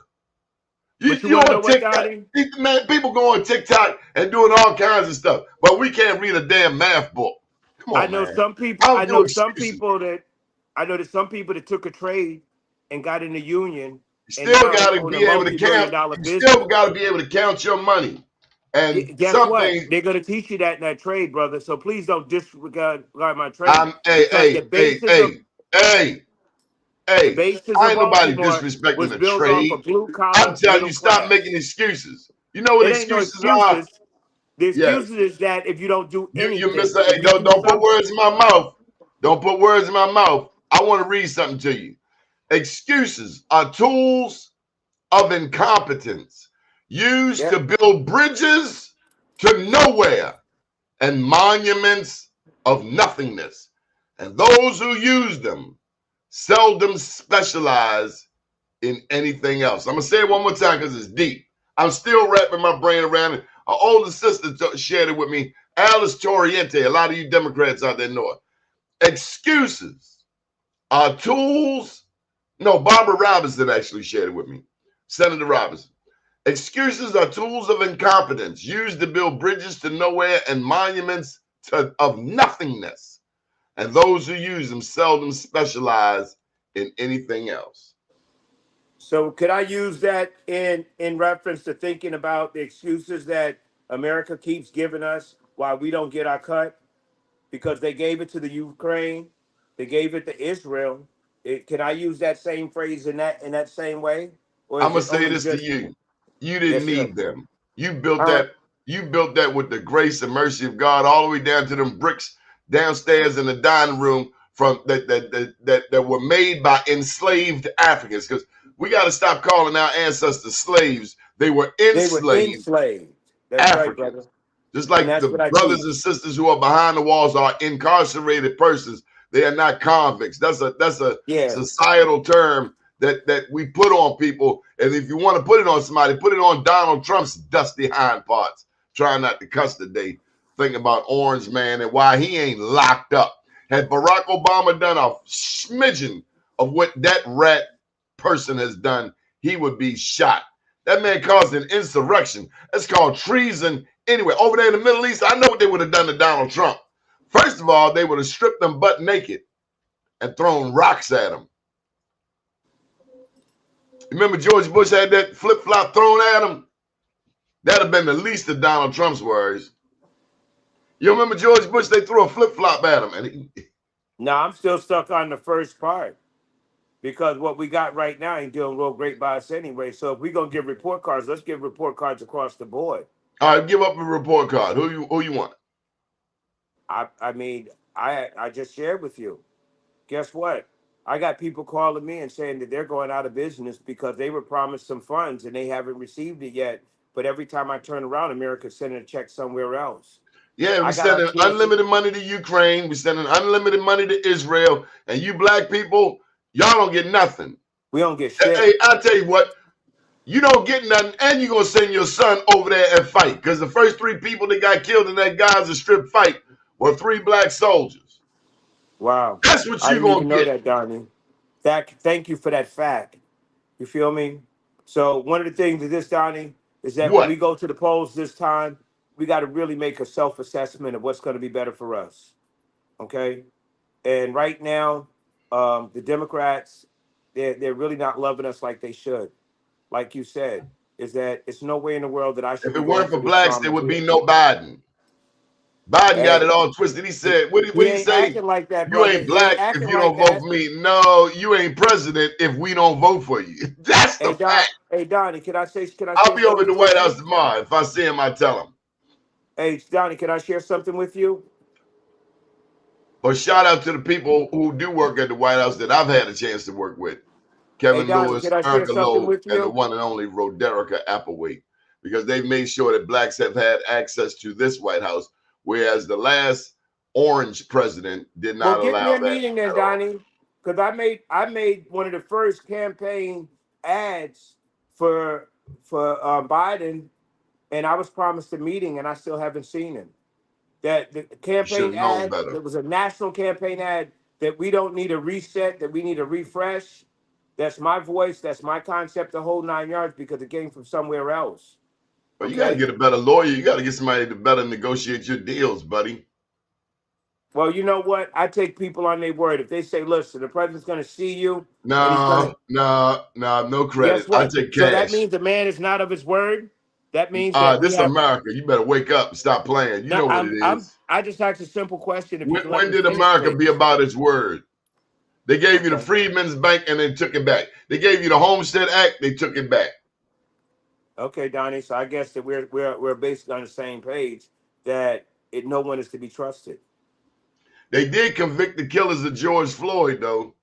But you You want to know on what, TikTok. Donnie? Man, people go on TikTok and doing all kinds of stuff, but we can't read a damn math book. Come I on, know man. some people. I I don't do know some excuses. people that. I know that some people that took a trade and got in the union, You and still now they got to own a be able to multi-million count. dollar You still business. got to be able to count your money. And Guess some what? things, They're going to teach you that in that trade, brother. So please don't disregard my trade hey, because hey, hey, hey, hey, the hey. basis I of ain't nobody Baltimore disrespecting was the built off trade. of blue I'm collar telling middle you, stop making class. excuses. You know what It ain't no excuses are? excuses. The Yes. excuses is that if you don't do You anything, miss a, if hey, you do don't put something, words in my mouth. Don't put words in my mouth. I want to read something to you. Excuses are tools of incompetence used yeah. to build bridges to nowhere and monuments of nothingness. And those who use them seldom specialize in anything else. I'm going to say it one more time because it's deep. I'm still wrapping my brain around it. Our older sister shared it with me, Alice Toriente. A lot of you Democrats out there know it. Excuses are tools. No, Barbara Robinson actually shared it with me. Senator Robinson. Excuses are tools of incompetence used to build bridges to nowhere and monuments of nothingness. And those who use them seldom specialize in anything else. So could I use that in reference to thinking about the excuses that America keeps giving us why we don't get our cut? Because they gave it to the Ukraine, they gave it to Israel. Can I use that same phrase in that same way, or I'm is gonna it say only this to just you. You didn't yes, sir? need them. You built Uh, that, you built that with the grace and mercy of God all the way down to them bricks downstairs in the dining room from that were made by enslaved Africans. Because we got to stop calling our ancestors slaves. They were They were enslaved enslaved. That's right, Africans. brother. Just And like that's the what I brothers teach. and sisters who are behind the walls are incarcerated persons. They are not convicts. That's a Yeah. societal term that we put on people. And if you want to put it on somebody, put it on Donald Trump's dusty hind parts. Trying not to cuss today. Thinking about Orange Man and why he ain't locked up. Had Barack Obama done a smidgen of what that rat person has done, he would be shot. That man caused an insurrection. That's called treason. Anyway, over there in the Middle East, I know what they would have done to Donald Trump. First of all, they would have stripped him butt naked and thrown rocks at him. Remember George Bush had that flip-flop thrown at him? That'd have been the least of Donald Trump's worries. You remember George Bush? They threw a flip-flop at him. And No, I'm still stuck on the first part. Because what we got right now ain't doing real great by us anyway. So if we're going to give report cards, let's give report cards across the board. All right, give up a report card. Who you want? I mean, I just shared with you. Guess what? I got people calling me and saying that they're going out of business because they were promised some funds and they haven't received it yet. But every time I turn around, America's sending a check somewhere else. Yeah, we're sending unlimited money to Ukraine. We're sending unlimited money to Israel. And you black people, y'all don't get nothing. We don't get shit. Hey, I'll tell you what. You don't get nothing, and you're going to send your son over there and fight. Because the first 3 people that got killed in that Gaza Strip fight were 3 black soldiers. Wow. That's what you're going to get. I didn't even know that, Doni. Thank you for that fact. You feel me? So one of the things of this, Doni, is that when we go to the polls this time, we got to really make a self-assessment of what's going to be better for us. Okay? And right now, the Democrats, they're really not loving us like they should. Like you said, is that it's no way in the world that I should. If it weren't for blacks, there would be no Biden. Biden got it all twisted. He said, what did he say? Acting like that, you ain't black if you don't vote for me. No, you ain't president if we don't vote for you. That's the fact. Hey, Doni, can I say I'll be over at the White House tomorrow. If I see him, I tell him. Hey, Doni, can I share something with you? Well, shout out to the people who do work at the White House that I've had a chance to work with. Kevin Lewis, Erica Lowe, and the one and only Roderica Applewhite, because they've made sure that blacks have had access to this White House, whereas the last orange president did not allow that. Get me a meeting there, Doni, because I made one of the first campaign ads for Biden, and I was promised a meeting, and I still haven't seen him. That the campaign ad, it was a national campaign ad that we don't need a reset, that we need a refresh. That's my voice. That's my concept, the whole 9 yards, because it came from somewhere else. But you got to get a better lawyer. You got to get somebody to better negotiate your deals, buddy. Well, you know what? I take people on their word. If they say, listen, the president's going to see you. No credit. Guess what? I take cash. So that means the man is not of his word? That means that this America. You better wake up and stop playing. You know what it is. I just asked a simple question. When did America be about its word? They gave you the Freedmen's Bank and they took it back. They gave you the Homestead Act, they took it back. Okay, Doni. So I guess that we're basically on the same page that no one is to be trusted. They did convict the killers of George Floyd, though.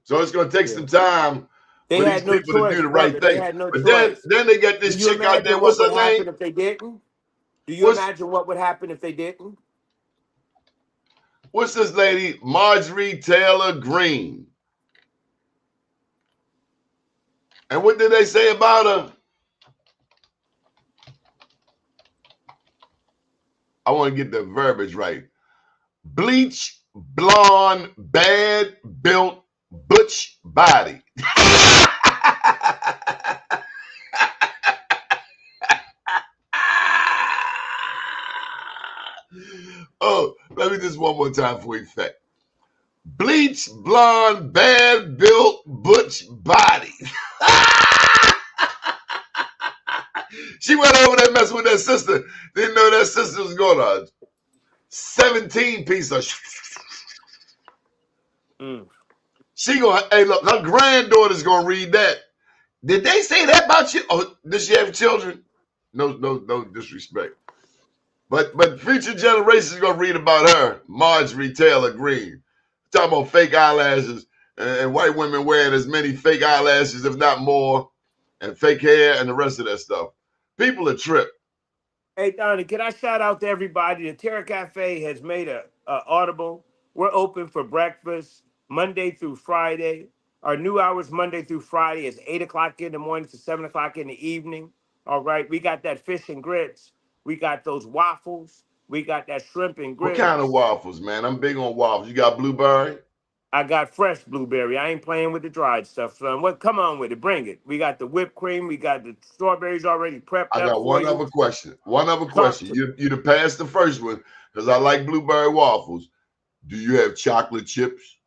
So it's going to take some time for these people to do the right thing. They had no but choice. then they got this chick out there. What's her name? If they didn't? Do you imagine what would happen if they didn't? What's this lady? Marjorie Taylor Greene. And what did they say about her? I want to get the verbiage right. Bleach, blonde, bad built, butch body. Oh, let me just one more time for effect. Bleach, blonde, bad built, butch body. She went over there messing with that sister. Didn't know that sister was going on 17 piece of. She going, hey, look, her granddaughter's going to read that. Did they say that about you? Oh, does she have children? No disrespect. But future generations going to read about her, Marjorie Taylor Greene. Talking about fake eyelashes and white women wearing as many fake eyelashes, if not more, and fake hair and the rest of that stuff. People are tripped. Hey, Donnie, can I shout out to everybody? The Terra Cafe has made a audible. We're open for breakfast Monday through Friday. Our new hours Monday through Friday is 8 o'clock in the morning to 7 o'clock in the evening. All right, we got that fish and grits. We got those waffles. We got that shrimp and What kind of grits. waffles, man? I'm big on waffles. You got blueberry? I got fresh blueberry. I ain't playing with the dried stuff, son. What? Come on with it. Bring it. We got the whipped cream. We got the strawberries already prepped I up got for one you. other question. One other Talk question. to You'd have passed the first one because I like blueberry waffles. Do you have chocolate chips?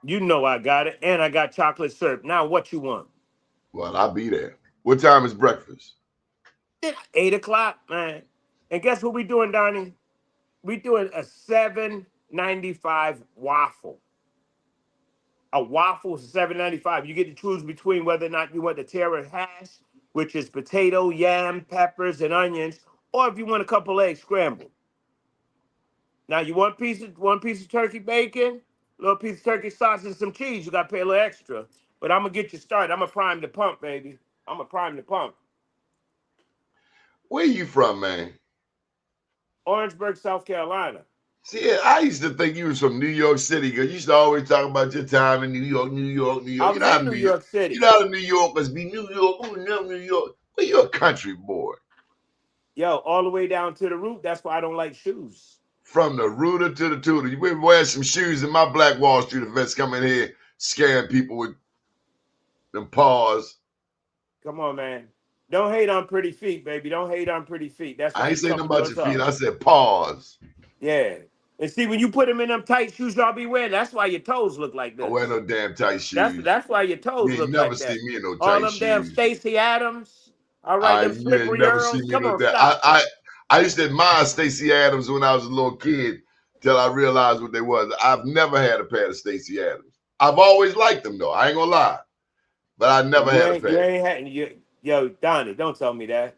You know I got it. And I got chocolate syrup. Now what you want? Well, I'll be there. What time is breakfast? 8 o'clock, man. And guess what we doing, Donnie? We doing a $7.95 waffle. A waffle is $7.95. You get to choose between whether or not you want the Terra hash, which is potato, yam, peppers, and onions, or if you want a couple eggs scrambled. Now you want one piece of turkey bacon, a little piece of turkey sausage, and some cheese. You got to pay a little extra. But I'm gonna get you started. I'm gonna prime the pump, baby. I'm gonna prime the pump. Where you from, man? Orangeburg, South Carolina. See, I used to think you was from New York City because you used to always talk about your time in New York, New York, New I York. was in New York You City. know how the New Yorkers be New York, oh, no, New York. Well, you're a country boy. Yo, all the way down to the root. That's why I don't like shoes. From the rooter to the tutor. You been wearing some shoes in my Black Wall Street events coming here scaring people with them paws. Come on, man. Don't hate on pretty feet, baby. Don't hate on pretty feet. That's why I ain't you saying come nothing to about us your feet. up. I said paws. Yeah. And see, when you put them in them tight shoes y'all be wearing, that's why your toes look like I wear this. no damn tight That's shoes. that's why your toes You ain't look never like seen that. me in no All tight them damn shoes. Stacey Adams. All right, them You ain't slippery never seen girls. me in Come no on, damn. stop it. I used to admire Stacey Adams when I was a little kid till I realized what they was. I've never had a pair of Stacey Adams. I've always liked them though. I ain't gonna lie, but I never You had a ain't you pair. ain't had yo, Donnie, don't tell me that.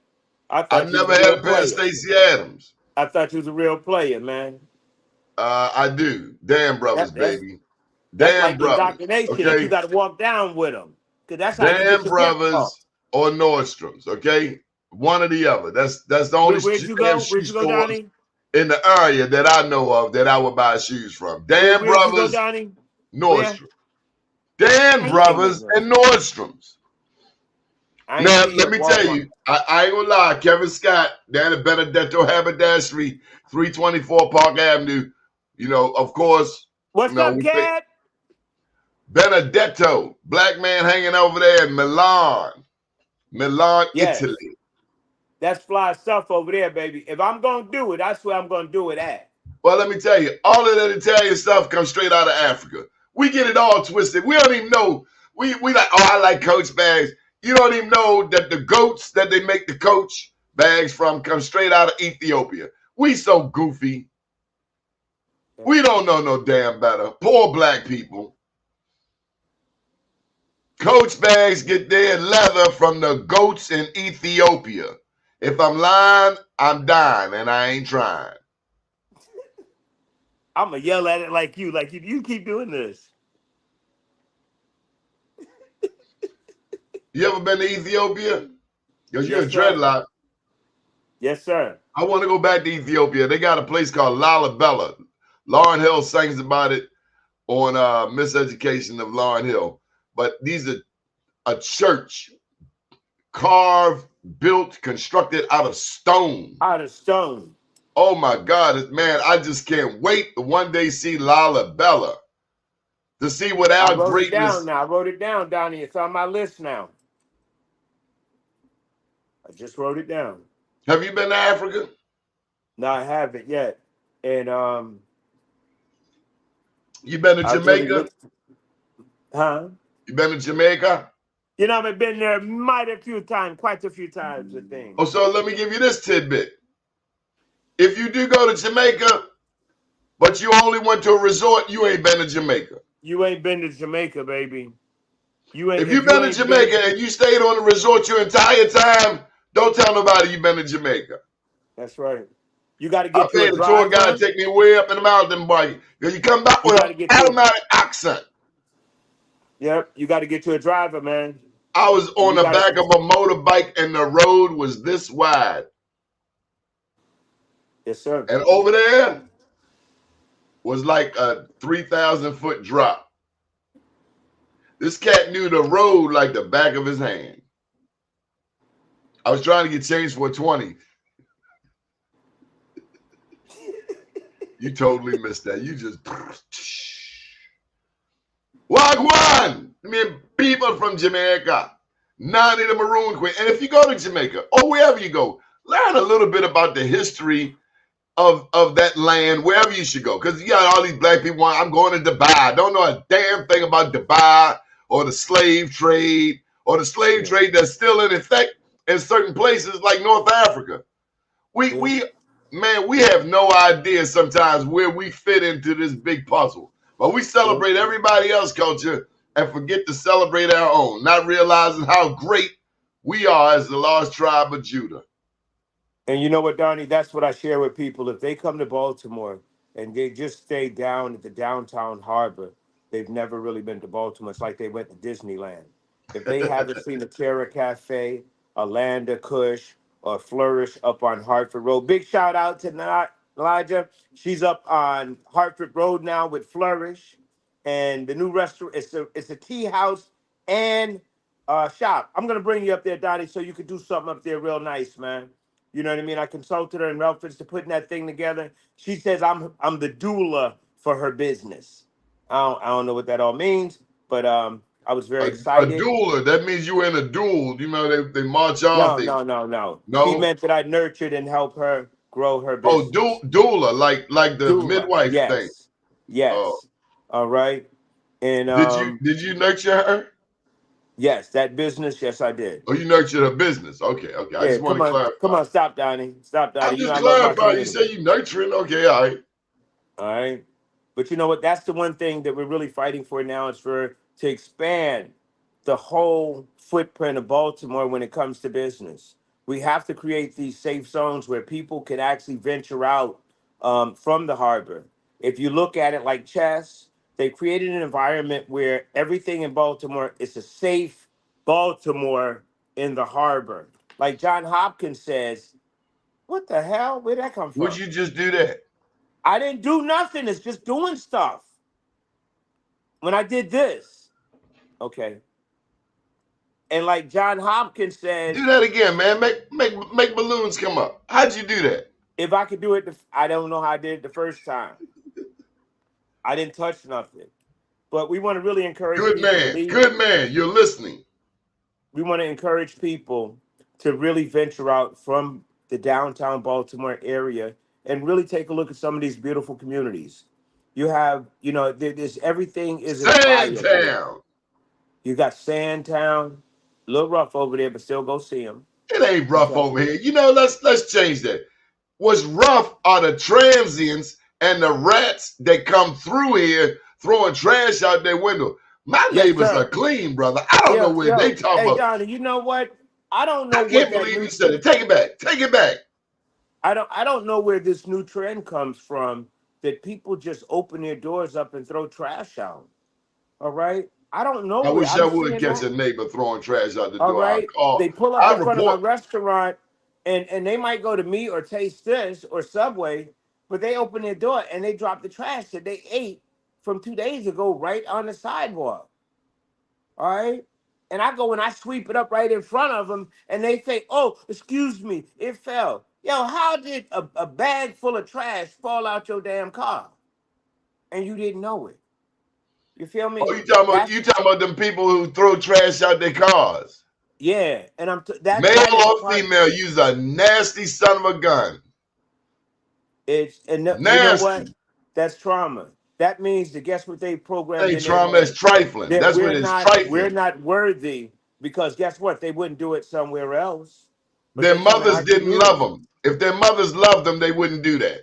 I I thought you was never a had real a pair of player. Stacey Adams. I thought you was a real player, man. I do. Damn brothers, That, that's baby. that's Damn like brothers. indoctrination that you Okay. got to walk down with them. Because that's how you get Damn your pimp off. brothers or Nordstroms. Okay. One or the other. That's the only Where'd you damn go? shoe Where'd you go, stores Donnie? in the area that I know of that I would buy shoes from. Dan Where'd you go, Brothers, Donnie? Where? Nordstrom. Dan Man, you ain't Brothers never. and Nordstroms. I ain't Now, see you let at me tell Walmart. you, I ain't gonna lie, Kevin Scott down at Benedetto Haberdashery, 324 Park Avenue. You know, of course, What's up, Cat? Benedetto, black man hanging over there in Milan, Yes, Italy. that's fly stuff over there, baby. If I'm gonna do it, that's where I'm gonna do it at. Well, let me tell you, all of that Italian stuff comes straight out of Africa. We get it all twisted. We don't even know. We like, oh, I like Coach bags. You don't even know that the goats that they make the Coach bags from come straight out of Ethiopia. We so goofy. We don't know no damn better. Poor black people. Coach bags get their leather from the goats in Ethiopia. If I'm lying, I'm dying, and I ain't trying. I'm gonna yell at it like you keep doing this. You ever been to Ethiopia? Because you're a Yes, sir. dreadlock. Yes, sir. I want to go back to Ethiopia. They got a place called Lalibela. Lauryn Hill sings about it on Miseducation of Lauryn Hill. But these are a church carved, built, constructed out of stone. Out of stone. Oh my God, man, I just can't wait to one day see Lalibela. To see what I our wrote it greatness. down now. I wrote it down, Donnie. It's on my list now. I just wrote it down. Have you been to Africa? No, I haven't yet. And You been to I really Jamaica? looked. Huh? You been to Jamaica? You know, I've been there quite a few times, I think. Oh, so let me give you this tidbit. If you do go to Jamaica, but you only went to a resort, you ain't been to Jamaica. You ain't been to Jamaica, baby. You ain't. If you've been to Jamaica and you stayed on a resort your entire time, don't tell nobody you've been to Jamaica. That's right. You got to I get you a paid a tour guide driver. to take me way up in the mountain bike. Because you come back You with got an to get you. automatic accent. Yep. You got to get you a driver, man. I was And on you the got back to. of a motorbike and the road was this wide. Yes, sir. And over there was like a 3,000 foot drop. This cat knew the road like the back of his hand. I was trying to get changed for a 20. You totally missed that. You just Wagwan! I mean, people from Jamaica. Nani the Maroon Queen. And if you go to Jamaica or wherever you go, learn a little bit about the history of that land, wherever you should go. Because you got all these black people, I'm going to Dubai. I don't know a damn thing about Dubai or the slave trade or the slave trade that's still in effect in certain places like North Africa. We have no idea sometimes where we fit into this big puzzle. But we celebrate everybody else's culture and forget to celebrate our own, not realizing how great we are as the lost tribe of Judah. And you know what, Donnie? That's what I share with people. If they come to Baltimore and they just stay down at the downtown harbor, they've never really been to Baltimore. It's like they went to Disneyland. If they haven't seen a Terra Cafe, a Land of Kush, or Flourish up on Hartford Road, big shout out to Elijah. She's up on Hartford Road now with Flourish, and the new restaurant. It's a tea house and shop. I'm gonna bring you up there, Donnie, so you could do something up there real nice, man. You know what I mean? I consulted her in reference to putting that thing together. She says I'm the doula for her business. I don't know what that all means, but I was very A excited. doula, that means you in a duel. You know, they march off. No. She No? meant that I nurtured and help her grow her Oh, business. doula, like the Doula, midwife thing. yes, Oh, yes. All right, and did you nurture her? yes, that business, yes, I did. Oh, you nurtured her business. Okay. I Yeah, just want to come clarify. on, stop, Donnie, stop, Donnie. I'm You know just I love my clarifying. You community. say you nurturing. Okay, all right. All right. But you know what? That's the one thing that we're really fighting for now is to expand the whole footprint of Baltimore when it comes to business. We have to create these safe zones where people can actually venture out from the harbor. If you look at it like chess, they created an environment where everything in Baltimore is a safe Baltimore in the harbor. Like John Hopkins says, what the hell? Where'd that come Would from? you just do that? I didn't do nothing. It's just doing stuff. When I did this, okay. And like John Hopkins Do says, that again, man. Make balloons come up. How'd you do that? if I could do it, I don't know how I did it the first time. I didn't touch nothing. But we want to really encourage Good people to man. leave. Good man. You're listening. We want to encourage people to really venture out from the downtown Baltimore area and really take a look at some of these beautiful communities. You have, there's everything is inspired here. Sandtown. You got Sandtown, a little rough over there, but still go see them. It ain't rough Okay. over here. You know, let's change that. What's rough are the transients and the rats that come through here throwing trash out their window. My Yes, neighbors sir. are clean, brother. I don't know where they talk Hey, about. Donnie, you know what? I don't know I what can't that believe new. you said it. Take it back. Take it back. I don't know where this new trend comes from that people just open their doors up and throw trash out. All right. I don't know I where wish I I'm would seeing catch that. a neighbor throwing trash out the All door. I'll right. call. They pull up I'll in front of my report. restaurant and they might go to me or Taste This or Subway, but they open their door and they drop the trash that they ate from 2 days ago right on the sidewalk. All right. And I go and I sweep it up right in front of them and they say, oh, excuse me, it fell. Yo, how did a bag full of trash fall out your damn car? And you didn't know it. You feel me? Oh, you That's talking about them people who throw trash out their cars. yeah. And that Male is a or part. female, use a nasty son of a gun. You know Nasty. what? That's trauma. That means that guess what they programmed Ain't in their trauma, it's head? trifling. That That's what it is, we're trifling. not worthy because guess what? They wouldn't do it somewhere else, but Their they come in mothers our didn't love community. them. If their mothers loved them, they wouldn't do that.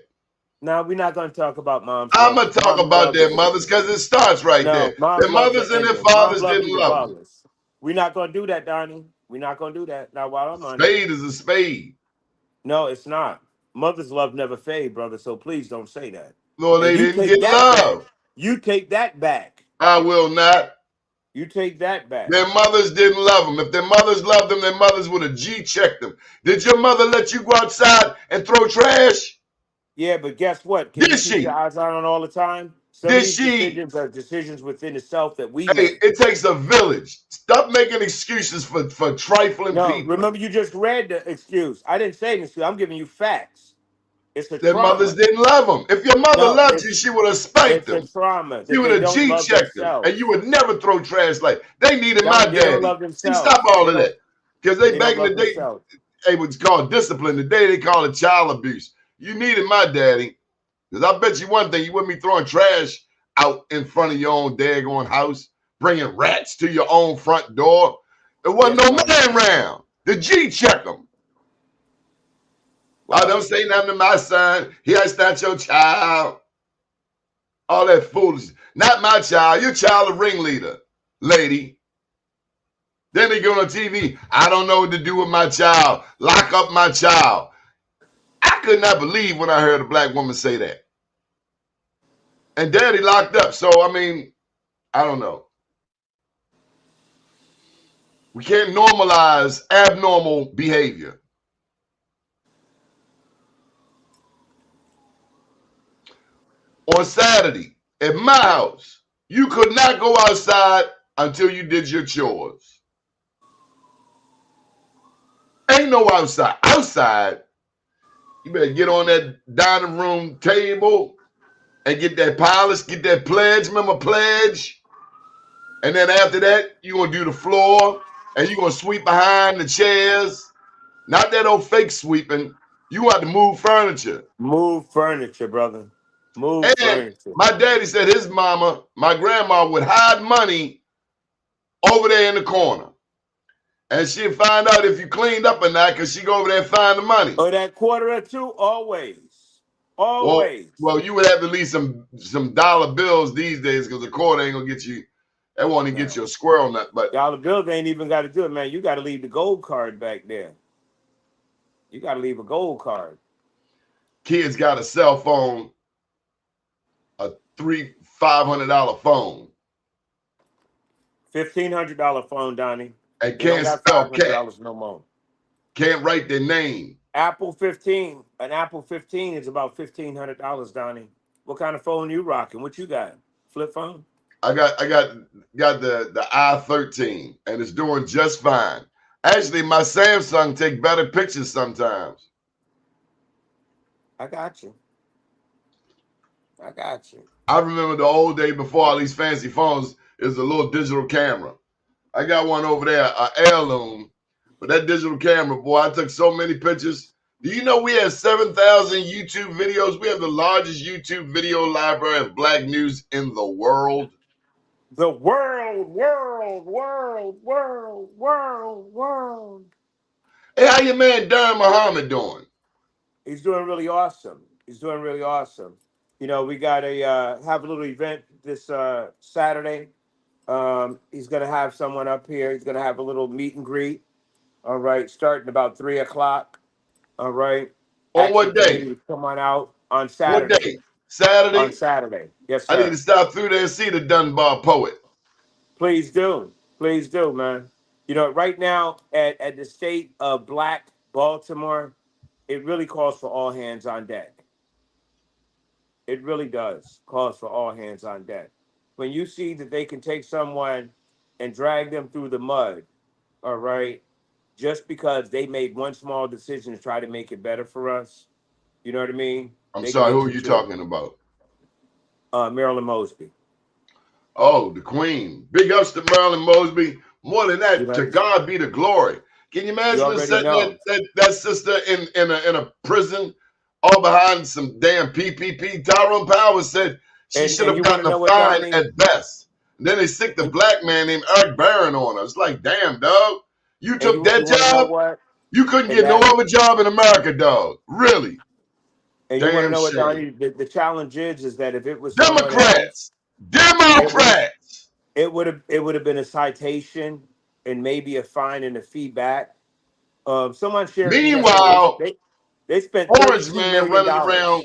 Now we're not going to talk about mom's I'm love going because to talk mom's about love their is mothers ending. because it starts right there. No, mom's Their loves are mothers and their ending. Mom's fathers love didn't is love them. regardless. We're not going to do that, Donnie. We're not going to do that. Not while I'm on here. Spade is a spade. No, it's not. Mother's love never fade, brother. So please don't say that. No, And they you didn't take get that back. love. You take that back. I will not. You take that back. Their mothers didn't love them. If their mothers loved them, their mothers would have G-checked them. Did your mother let you go outside and throw trash? Yeah, but guess what? Can Did you keep your she? eyes on all the time? Some of Did these she? decisions are decisions within itself that we Hey, make. it takes a village. Stop making excuses for trifling No, people. remember you just read the excuse. I didn't say an excuse. I'm giving you facts. It's a Their mothers trauma. didn't love them. If your mother No, loved you, she would have spanked it's a them. trauma She that would they have don't love G-checked them. And themselves. you would never throw trash like they needed my Donnie, they don't daddy. love See, stop themselves. all of that. Because they They back don't in the love day, themselves. it was called discipline. Today they call it child abuse. You needed my daddy. Because I bet you one thing, you wouldn't be throwing trash out in front of your own daggone house, bringing rats to your own front door. There wasn't Yes, no brother. man around. The G check them. I Well, don't say nothing to my son. That's not your child. All that foolishness. Not my child. Your child a ringleader, lady. Then they go on TV. I don't know what to do with my child. Lock up my child. I could not believe when I heard a black woman say that. And daddy locked up. So, I mean, I don't know. We can't normalize abnormal behavior. On Saturday, at my house, you could not go outside until you did your chores. Ain't no outside. Outside, you better get on that dining room table and get that polish, get that pledge. Remember pledge? And then after that, you're going to do the floor and you're going to sweep behind the chairs. Not that old fake sweeping. You have to move furniture. move furniture, brother. Move And furniture. my daddy said his mama, my grandma, would hide money over there in the corner. And she'd find out if you cleaned up or not because she go over there and find the money. Or that quarter or two, always. Well, Always. you would have to leave some dollar bills these days because the quarter ain't going to get you, that won't even get you a squirrel nut. But Dollar bills ain't even got to do it, man. You got to leave the gold card back there. You got to leave a gold card. kids got a cell phone, a $500 phone. $1,500 phone, Donnie. And They don't can't got spell cat. $500 no more. Can't write their name. Apple 15. An Apple 15 is about $1,500, Donnie. What kind of phone you rocking? What you got? Flip phone? I got the i13 and it's doing just fine. Actually, my Samsung take better pictures sometimes. I got you. I got you. I remember the old day before all these fancy phones is a little digital camera. I got one over there, an heirloom, but that digital camera, boy, I took so many pictures. Do you know we have 7,000 YouTube videos? We have the largest YouTube video library of black news in the world. The world. Hey, how your man Darren Muhammad doing? He's doing really awesome. He's doing really awesome. You know, we got to have a little event this Saturday. He's going to have someone up here. He's going to have a little meet and greet. All right, starting about 3 o'clock. All right. On what day? Come on out on Saturday. What day? Saturday? On Saturday. Yes, sir. I need to stop through there and see the Dunbar poet. Please do. Please do, man. You know, right now at the state of Black Baltimore, it really calls for all hands on deck. It really does. Calls for all hands on deck. When you see that they can take someone and drag them through the mud, all right, just because they made one small decision to try to make it better for us, you know what I mean? I'm They sorry, can who are get you to talking about? Marilyn Mosby. Oh, the Queen. Big ups to Marilyn Mosby. More than that, You know, to God be the glory. Can you imagine already setting know. that sister in a prison all behind some damn PPP? Tyrone Powers said she And- should and have you gotten wanna a know what, fine Donnie? at best. And then they sick the black man named Eric Barron on her. It's like, damn, dog. You And took that you wanna know job? what? You couldn't And get no that- other job in America, dog. Really? And you want to Damn know what, shame. Donnie? The challenge is that if it was someone else, Democrats. it would have been a citation and maybe a fine and a fee back. Someone shared with me yesterday. Meanwhile, They spent Orange $32 man million. running around.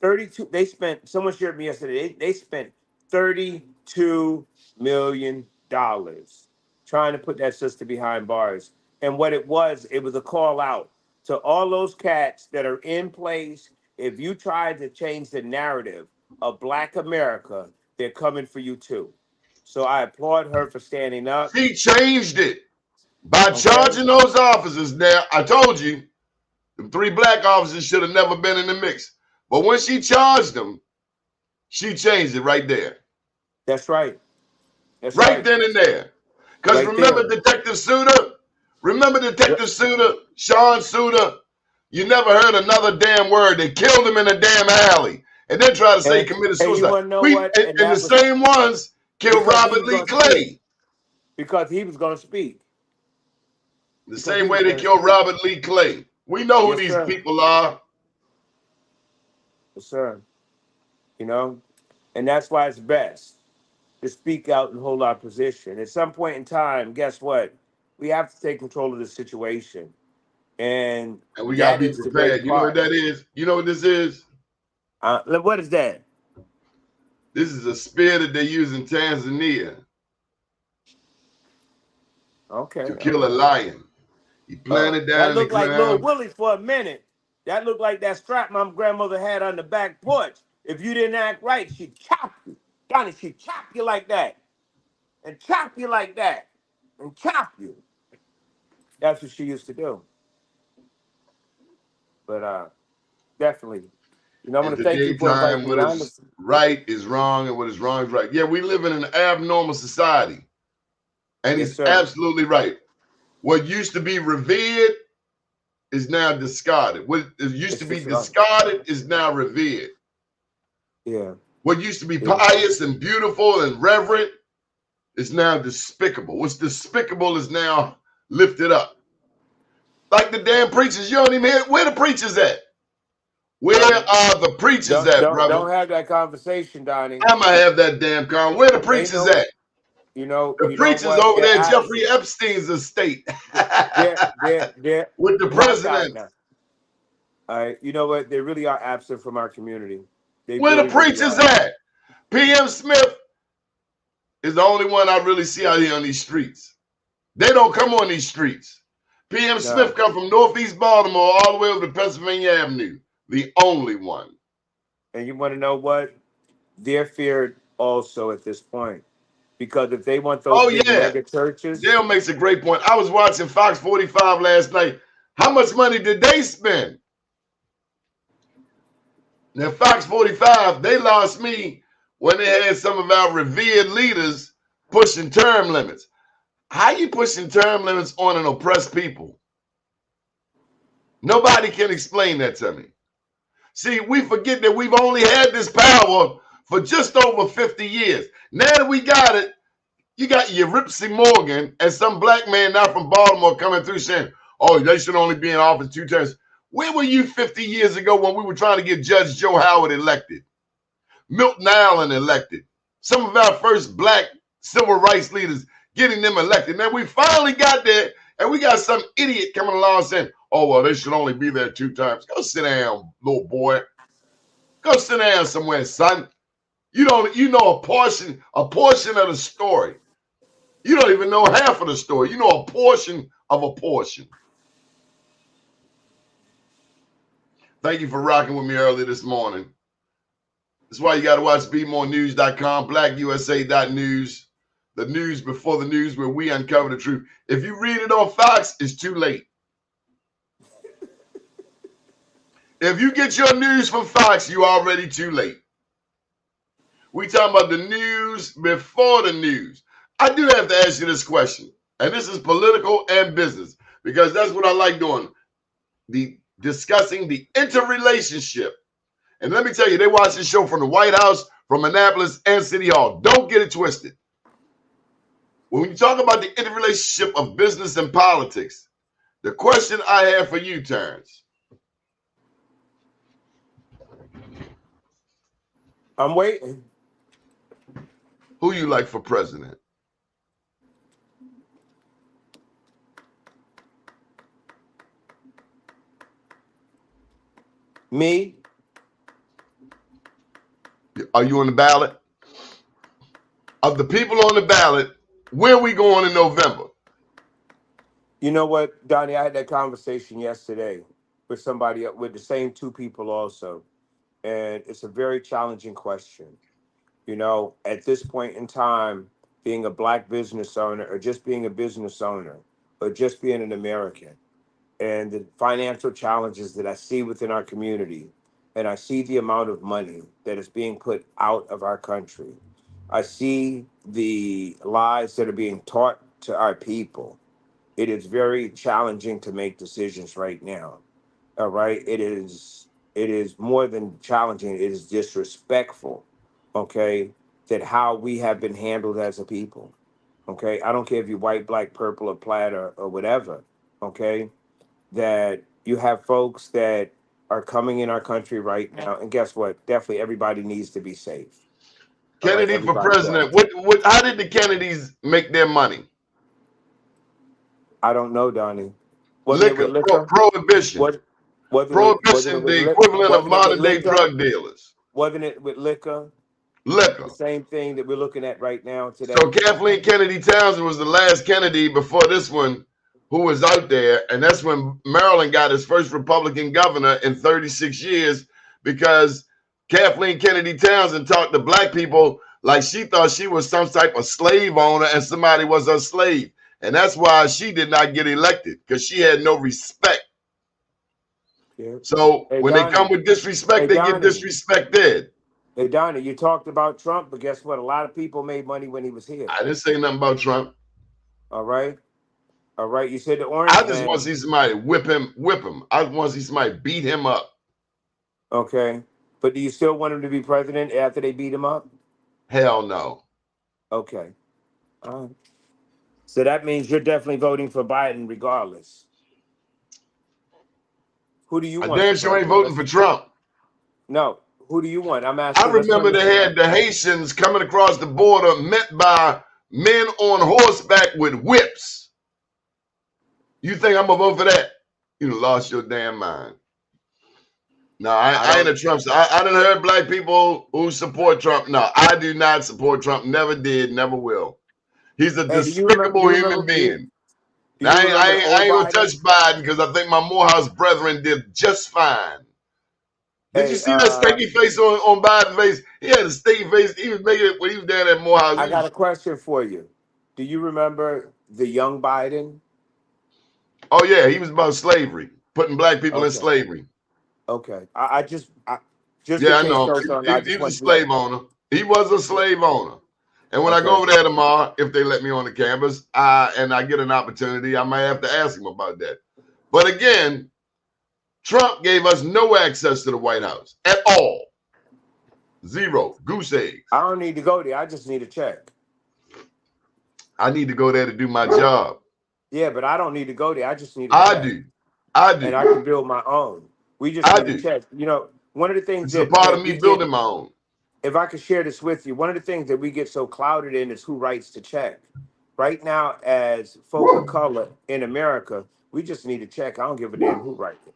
32. They spent. Someone shared me yesterday. They spent $32 million trying to put that sister behind bars. And what it was a call out to all those cats that are in place. If you try to change the narrative of Black America, they're coming for you too. So I applaud her for standing up. She changed it by Okay. charging those officers. Now, I told you, the 3 black officers should have never been in the mix. But when she charged them, she changed it right there. That's right. That's Right right. then and there. Because Right there. remember Detective Suter? Remember Detective Suter? Sean Suter? You never heard another damn word. They killed him in a damn alley. And then tried to say he committed And you suicide. want to know what? And And the that was same ones killed because he Robert was Lee going to speak. Clay. Because he was going to speak. The Because same he way was they going to killed speak. Robert Lee Clay. We know who Yes, these sir. people are. Yes, sir. You know? And that's why it's best to speak out and hold our position. At some point in time, guess what? We have to take control of the situation. And And we got to that be is the great prepared. You know what part. that is? You know what this is? What is that? This is a spear that they use in Tanzania Okay. to kill a lion. He planted down That in the looked like Lil ground. Willie for a minute. That looked like that strap my grandmother had on the back porch. If you didn't act right, she'd chop you. Donnie, she'd chop you like that. And chop you like that. And chop you. That's what she used to do. But definitely. You know, I In want to thank you today's for time, inviting me what on. is right is wrong and what is wrong is right. Yeah, we live in an abnormal society. And Yes, he's sir. absolutely right. What used to be revered is now discarded. What used to It's be just discarded is now revered. yeah. What used to be Yeah. pious and beautiful and reverent is now despicable. What's despicable is now lifted up. Like the damn preachers, you don't even hear where the preachers at. Where are the preachers at, brother? Don't have that conversation, Donnie. I'm gonna have that damn con. Where the Ain't preachers no, at? you know The preachers what? over They're there at Jeffrey absent. Epstein's estate They're with the mark out presidents. now. All right. You know what? They really are absent from our community. They Where the really, really preachers are. at? PM Smith is the only one I really see out here on these streets. They don't come on these streets. PM Smith No. come from Northeast Baltimore all the way over to Pennsylvania Avenue. The only one. And you want to know what? They're feared also at this point. Because if they want those Oh big yeah. mega churches, Dale makes a great point. I was watching Fox 45 last night. How much money did they spend? Now, Fox 45, they lost me when they had some of our revered leaders pushing term limits. How you pushing term limits on an oppressed people? Nobody can explain that to me. See, we forget that we've only had this power for just over 50 years. Now that we got it, you got your Ripsy Morgan and some black man now from Baltimore coming through saying, oh, they should only be in office 2 terms. Where were you 50 years ago when we were trying to get Judge Joe Howard elected? Milton Allen elected? Some of our first black civil rights leaders getting them elected. Now we finally got there, and we got some idiot coming along saying, oh, well, they should only be there 2 times. Go sit down, little boy. Go sit down somewhere, son. You know a portion of the story. You don't even know half of the story. You know a portion of a portion. Thank you for rocking with me early this morning. That's why you got to watch bmorenews.com, blackusa.news, the news before the news where we uncover the truth. If you read it on Fox, it's too late. If you get your news from Fox, you're already too late. We talking about the news before the news. I do have to ask you this question, and this is political and business, because that's what I like doing, discussing the interrelationship. And let me tell you, they watch this show from the White House, from Annapolis, and City Hall. Don't get it twisted. When you talk about the interrelationship of business and politics, the question I have for you, Terence. I'm waiting. Who you like for president? Me? Are you on the ballot? Of the people on the ballot, where are we going in November? You know what, Donnie? I had that conversation yesterday with somebody, with the same two people also. And it's a very challenging question. You know, at this point in time, being a black business owner or just being a business owner or just being an American and the financial challenges that I see within our community, and I see the amount of money that is being put out of our country. I see the lies that are being taught to our people. It is very challenging to make decisions right now. All right. It is more than challenging, it is disrespectful, okay, that how we have been handled as a people. Okay. I don't care if you're white, black, purple, or plaid or whatever, okay, that you have folks that are coming in our country right now. And guess what? Definitely everybody needs to be safe. All right, Kennedy for everybody president. does. What? How did the Kennedys make their money? I don't know, Donnie. Wasn't it with Liquor, liquor? prohibition. What wasn't it Prohibition, with the equivalent of wasn't it with modern day liquor? drug dealers. Wasn't it with liquor? The Liquor. same thing that we're looking at right now So today. Kathleen Kennedy Townsend was the last Kennedy before this one who was out there. And that's when Maryland got his first Republican governor in 36 years, because Kathleen Kennedy Townsend talked to black people like she thought she was some type of slave owner and somebody was her slave. And that's why she did not get elected, because she had no respect. Yeah. So Hey when they come Donnie. with disrespect, Hey they get Donnie. disrespected. Hey Donnie. You talked about Trump, but guess what? A lot of people made money when he was here. I didn't say nothing about Trump. All right. All right. You said the I orange just want to man. see somebody whip him. I just want to see somebody beat him up. Okay. But do you still want him to be president after they beat him up? Hell no. Okay. All right. So that means you're definitely voting for Biden regardless. Who do you I want for damn sure ain't president? voting for Trump. No. Who do you want? I'm I asking. Let's run remember this they down. had the Haitians coming across the border met by men on horseback with whips. You think I'm going to vote for that? You lost your damn mind. No, I ain't a Trump. I done heard black people who support Trump. No, I do not support Trump. Never did, never will. He's a Hey, do you remember? despicable human being. Do you remember the I old ain't gonna Biden? touch Biden because I think my Morehouse brethren did just fine. Did you Hey, see that stanky face on Biden's face? He had a stanky face. He was making it when he was down at Morehouse. I got a question for you. Do you remember the young Biden? Oh yeah, he was about slavery, putting black people in Okay. slavery. Okay. Just in Yeah, I case know. goes on, I He just was a want to know. slave owner. He was a slave owner. And when I go Okay. over there tomorrow, if they let me on the campus, and I get an opportunity, I might have to ask him about that. But again, Trump gave us no access to the White House at all. Zero. Goose eggs. I don't need to go there. I just need a check. I need to go there to do my job. Yeah, but I don't need to go there. I just need a I check. do. I And do. I can build my own. We just I need a do. check. You know, one of the things It's a part of that me we get, building my own. if I could share this with you, one of the things that we get so clouded in is who writes the check. Right now, as folk of color in America, we just need a check. I don't give a damn who writes it.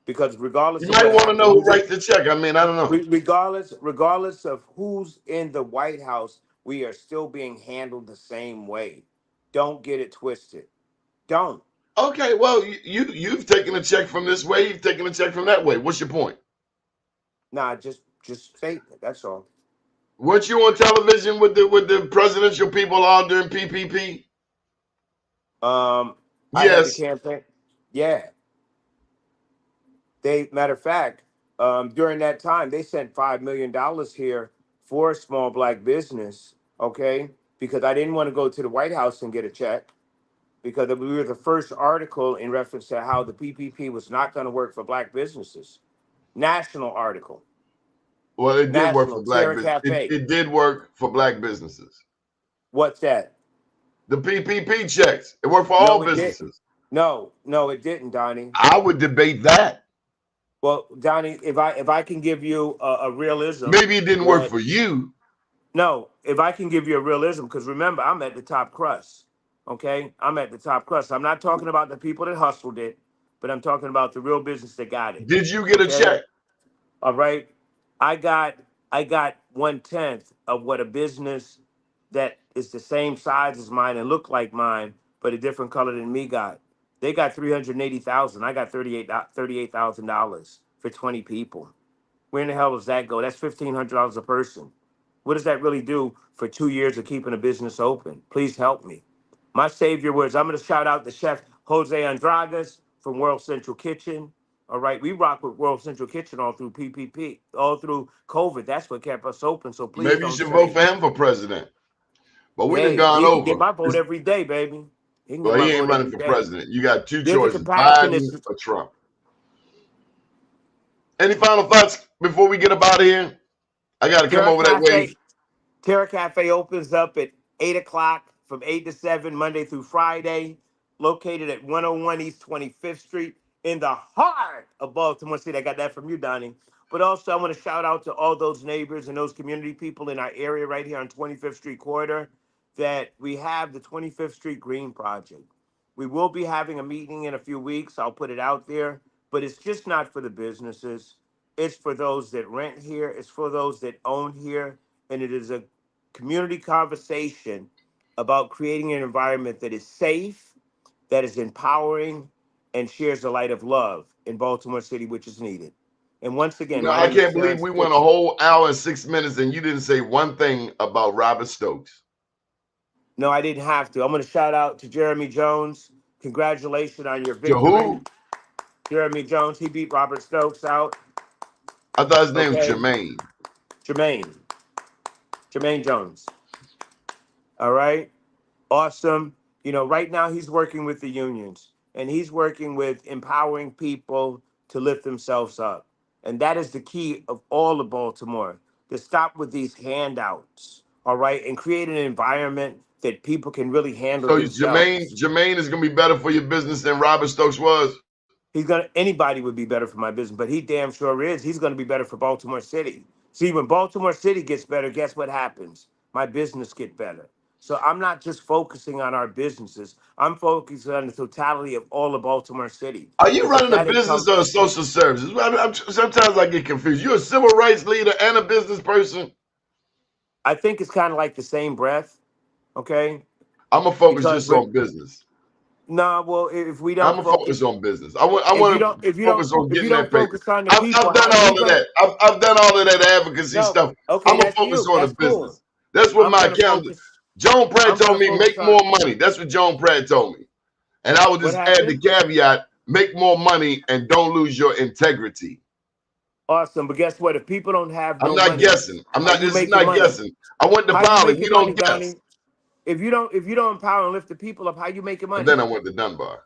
Because regardless You of might what want to happened, know who writes the check. I mean, I don't know. regardless of who's in the White House, we are still being handled the same way. Don't get it twisted. Don't. Okay, well, you've taken a check from this way. You've taken a check from that way. What's your point? Nah, just statement. That's all. Weren't you on television with the presidential people all during PPP? I had the Yes. campaign. Yeah. Matter of fact, during that time, they sent $5 million here for a small black business. Okay, because I didn't want to go to the White House and get a check because we were the first article in reference to how the PPP was not going to work for black businesses. National article. Well, it did work National for black Terra business. Cafe. It did work for black businesses. What's that? The PPP checks. It worked for all No, it didn't. businesses. No, it didn't, Donnie. I would debate that. Well, Donnie, if I can give you a realism, Maybe it didn't work that for you. no, if I can give you a realism, because remember, I'm at the top crust. Okay, I'm at the top crust. I'm not talking about the people that hustled it. but I'm talking about the real business that got it. Did you get a Okay. check? All right. I got 1/10 of what a business that is the same size as mine and look like mine, but a different color than me got. They got 380,000. I got $38,000 for 20 people. Where in the hell does that go? That's $1,500 a person. What does that really do for 2 years of keeping a business open? Please help me. My savior words. I'm going to shout out the chef Jose Andragas from World Central Kitchen. All right, we rock with World Central Kitchen all through PPP, all through COVID. That's what kept us open. So please Maybe you don't should vote say, for him for president. But we done hey, gone he can get over. my vote every day, baby. He can get Well, my he ain't vote running every for day. president. You got two There's a choices, compassionate. Biden or Trump. Any final thoughts before we get up out of here? I got to come Terra over that way. Cafe. Terra Cafe opens up at 8 o'clock from 8 to 7, Monday through Friday, located at 101 East 25th Street in the heart of Baltimore City. I got that from you, Donnie. But also, I want to shout out to all those neighbors and those community people in our area right here on 25th Street corridor that we have the 25th Street Green Project. We will be having a meeting in a few weeks. I'll put it out there, but it's just not for the businesses. It's for those that rent here. It's for those that own here. And it is a community conversation about creating an environment that is safe, that is empowering, and shares the light of love in Baltimore City, which is needed. And once again, my I name is can't believe Terence we went a Dickson. whole hour and 6 minutes and you didn't say one thing about Robert Stokes. No, I didn't have to. I'm going to shout out to Jeremy Jones. Congratulations on your To victory. who? Jeremy Jones, he beat Robert Stokes out. I thought his name was Okay. Jermaine. Jermaine. Jermaine Jones. All right. Awesome. You know, right now he's working with the unions and he's working with empowering people to lift themselves up. And that is the key of all of Baltimore, to stop with these handouts, all right, and create an environment that people can really handle So themselves. Jermaine is going to be better for your business than Robert Stokes was? Anybody would be better for my business, but he damn sure is. He's gonna be better for Baltimore City. See, when Baltimore City gets better, guess what happens? My business get better. So I'm not just focusing on our businesses. I'm focusing on the totality of all of Baltimore City. Are you Because if running a that business income, or a social services? Sometimes I get confused. You're a civil rights leader and a business person? I think it's kind of like the same breath, okay? I'm going to focus Because just we're on business. no, well, if we I'm don't gonna focus focus, on business. I want to focus on if you getting don't that paper. focus on the I've people, done how you all of gonna? that. I've done all of that advocacy No, stuff. okay, I'm gonna that's focus you. on the That's cool. business. That's what I'm my gonna accountant, focus. Joan Pratt, I'm gonna told me. Make focus more on money. That's what Joan Pratt told me. And I would what just add the happened. caveat: make more money and don't lose your integrity. Awesome, but guess what? If people don't have I'm no not money, guessing. I'm how not. you This is making not money? guessing. I went to How you Poly. We making money, don't guess. Donnie? If you don't empower and lift the people up, how you making And then I money? went to Dunbar.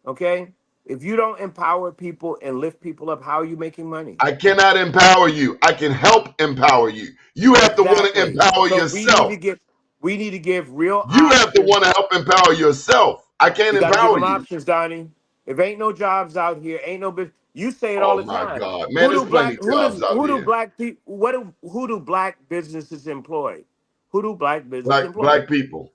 Okay. If you don't empower people and lift people up, how are you making money? I cannot empower you. I can help empower you. You have to want to Exactly. empower So yourself. we need to give real You have to want options. to help empower yourself. I can't You got to give empower them you. options, Donnie. If ain't no jobs out here, ain't no business. You say it all Oh the my time. God, man, there's plenty jobs out Who do here. black people who do black businesses employ? Who do black businesses employ? Black people.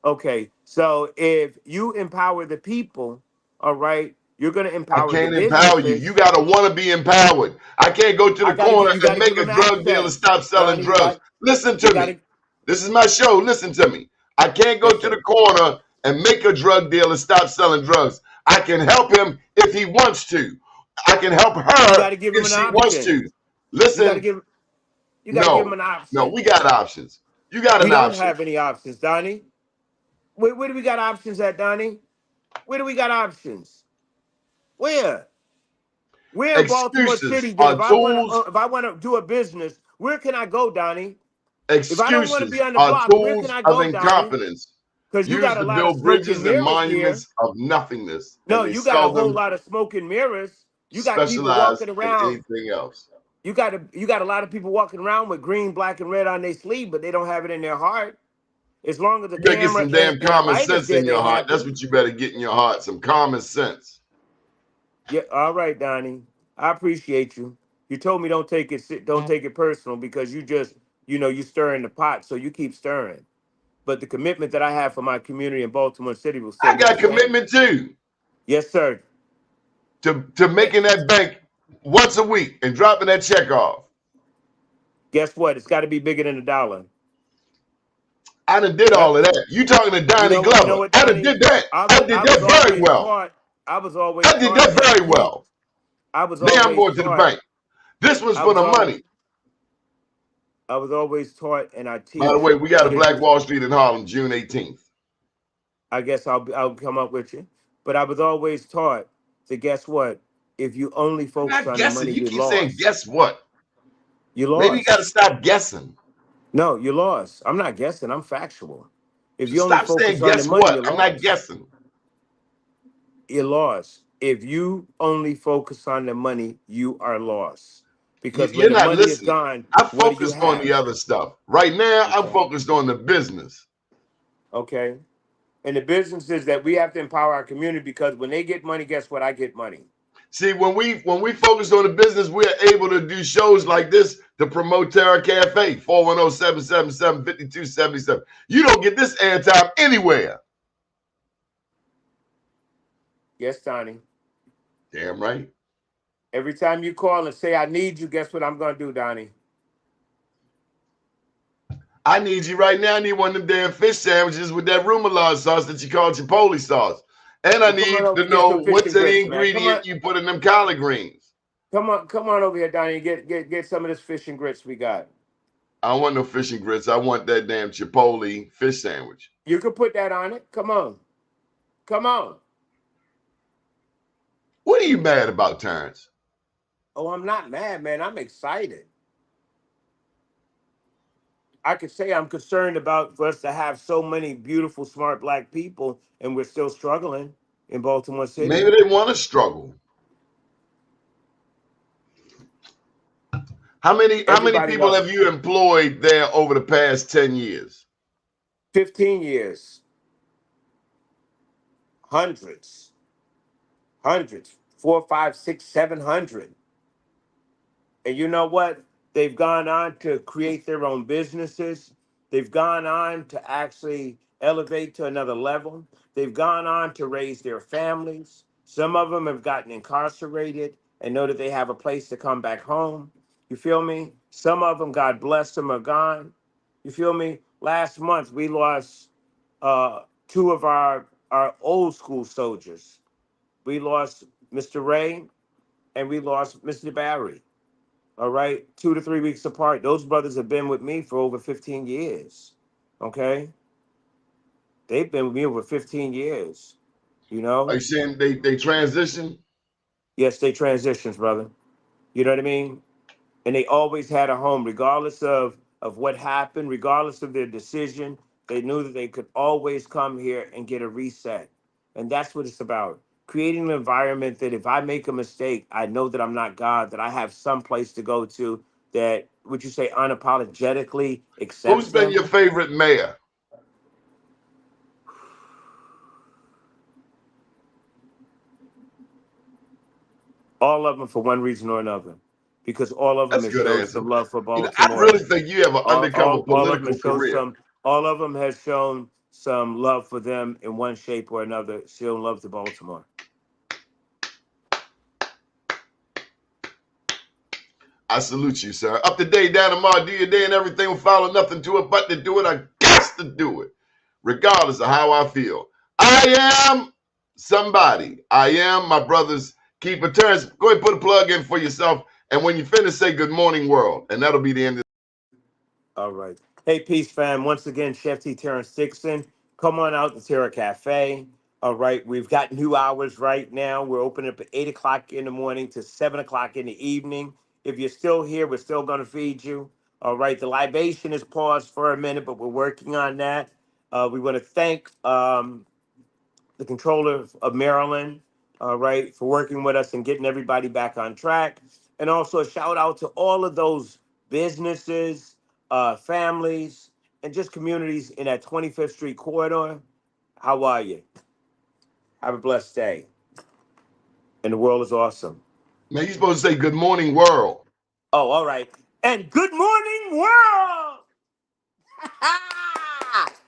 Okay, so if you empower the people, all right, you're gonna I empower the can't empower you. You businesses. gotta want to be empowered. I can't go to the corner You and gotta make give a them drug deal and access, stop selling Donnie. drugs. Listen You to me. gotta, This is my show. Listen to me. I can't go yes, to the sir. corner and make a drug deal and stop selling drugs. I can help him if he wants to. I can help You her gotta give them if an she wants option. to. You gotta Listen, give, you gotta give them no, an no, option. we got options. You got We an don't option. have any options, Donnie. Where do we got options at, Donnie? Where do we got options? Where? Where in Baltimore Excuses City that are tools. if I want to do a business, where can I go, Donnie? If I don't want to be Excuses on the are block, where can tools I of go, Donnie? incompetence Because you got used a to lot of build smoke and bridges and mirrors here. monuments of nothingness, No, and they you got a sell whole them lot of smoke and mirrors. You got people specialized walking in around. anything else. You got a lot of people walking around with green, black, and red on their sleeve, but they don't have it in their heart. As long as the You better get camera some damn and the common light is sense there, in they your heart. That's happy. what you better get in your heart, some common sense. Yeah, all right, Donnie. I appreciate you. You told me don't take it personal because you just, you stirring the pot, so you keep stirring. But the commitment that I have for my community in Baltimore City will stay I with the got same. commitment too. Yes, sir. to making that bank once a week and dropping that check off. Guess what? It's got to be bigger than $1. I done did all of that. You talking to Donnie Glover? You know what, I done Donnie? did that. I did I was that very always well. taught. I was always I did taught that very you, well. I was Now I'm always going to the taught. bank. This was for the money. I was always taught, and I By the teach. way, we got a that if Black you- Wall Street in Harlem, June 18th. I guess I'll come up with you. But I was always taught to guess what? If you only I'm focus not on the guessing. money, You you keep saying, lost. guess what? You Maybe you got to lost. stop guessing. No, you lost. I'm not guessing. I'm factual. If you Just only stop focus saying, on the guess money, what? you I'm not lost. guessing. You lost. If you only focus on the money, you are lost. Because when You're the not money is listening. gone, I what do you focused on have? the other stuff. Right now, I'm Okay. focused on the business. Okay. And the business is that we have to empower our community because when they get money, guess what? I get money. See, when we focus on the business, we're able to do shows like this to promote Terra Cafe, 410-777-5277. You don't get this airtime anywhere. Yes, Donnie. Damn right. Every time you call and say, I need you, guess what I'm going to do, Donnie? I need you right now. I need one of them damn fish sandwiches with that remoulade sauce that you call Chipotle sauce. And I Well, come on need over to and get know some fish what's and in the grits, man. ingredient you put in them collard greens. Come on over here, Donnie. Get some of this fish and grits we got. I don't want no fish and grits. I want that damn Chipotle fish sandwich. You can put that on it. Come on. Come on. What are you mad about, Terence? Oh, I'm not mad, man. I'm excited. I could say I'm concerned about for us to have so many beautiful, smart black people, and we're still struggling in Baltimore City. Maybe they want to struggle. How many people have you employed there over the past 10 years? 15 years. Hundreds. 4, 5, 6, 700. And you know what? They've gone on to create their own businesses. They've gone on to actually elevate to another level. They've gone on to raise their families. Some of them have gotten incarcerated and know that they have a place to come back home. You feel me? Some of them, God bless them, are gone. You feel me? Last month, we lost two of our old school soldiers. We lost Mr. Ray and we lost Mr. Barry. All right, 2 to 3 weeks apart. Those brothers have been with me for over 15 years. Okay, they've been with me over 15 years. You know. Are you saying they transition? Yes, they transitions, brother. You know what I mean? And they always had a home, regardless of what happened, regardless of their decision. They knew that they could always come here and get a reset, and that's what it's about. Creating an environment that if I make a mistake, I know that I'm not God, that I have some place to go to that, would you say, unapologetically accepts Who's been them. your favorite mayor? All of them for one reason or another, because all of them That's a have good showed answer. some love for You know, I Baltimore. really think you have an undercover All of them political have shown career. all of them has shown some love for them in one shape or another, showing love to Baltimore. I salute you, sir. Up to date, down tomorrow, do your day and everything will follow nothing to it but to do it. I got to do it, regardless of how I feel. I am somebody. I am my brother's keeper. Terence, go ahead and put a plug in for yourself. And when you finish, say good morning, world. And that'll be the end of All right. Hey, peace, fam. Once again, Chef T. Terence Dickson. Come on out to Terra Cafe. All right. We've got new hours right now. We're open up at 8 o'clock in the morning to 7 o'clock in the evening. If you're still here, we're still going to feed you. All right. The libation is paused for a minute, but we're working on that. We want to thank the controller of Maryland, all right, for working with us and getting everybody back on track. And also a shout out to all of those businesses, families, and just communities in that 25th Street corridor. How are you? Have a blessed day. And the world is awesome. Man, you're supposed to say good morning, world. Oh, all right. And good morning, world.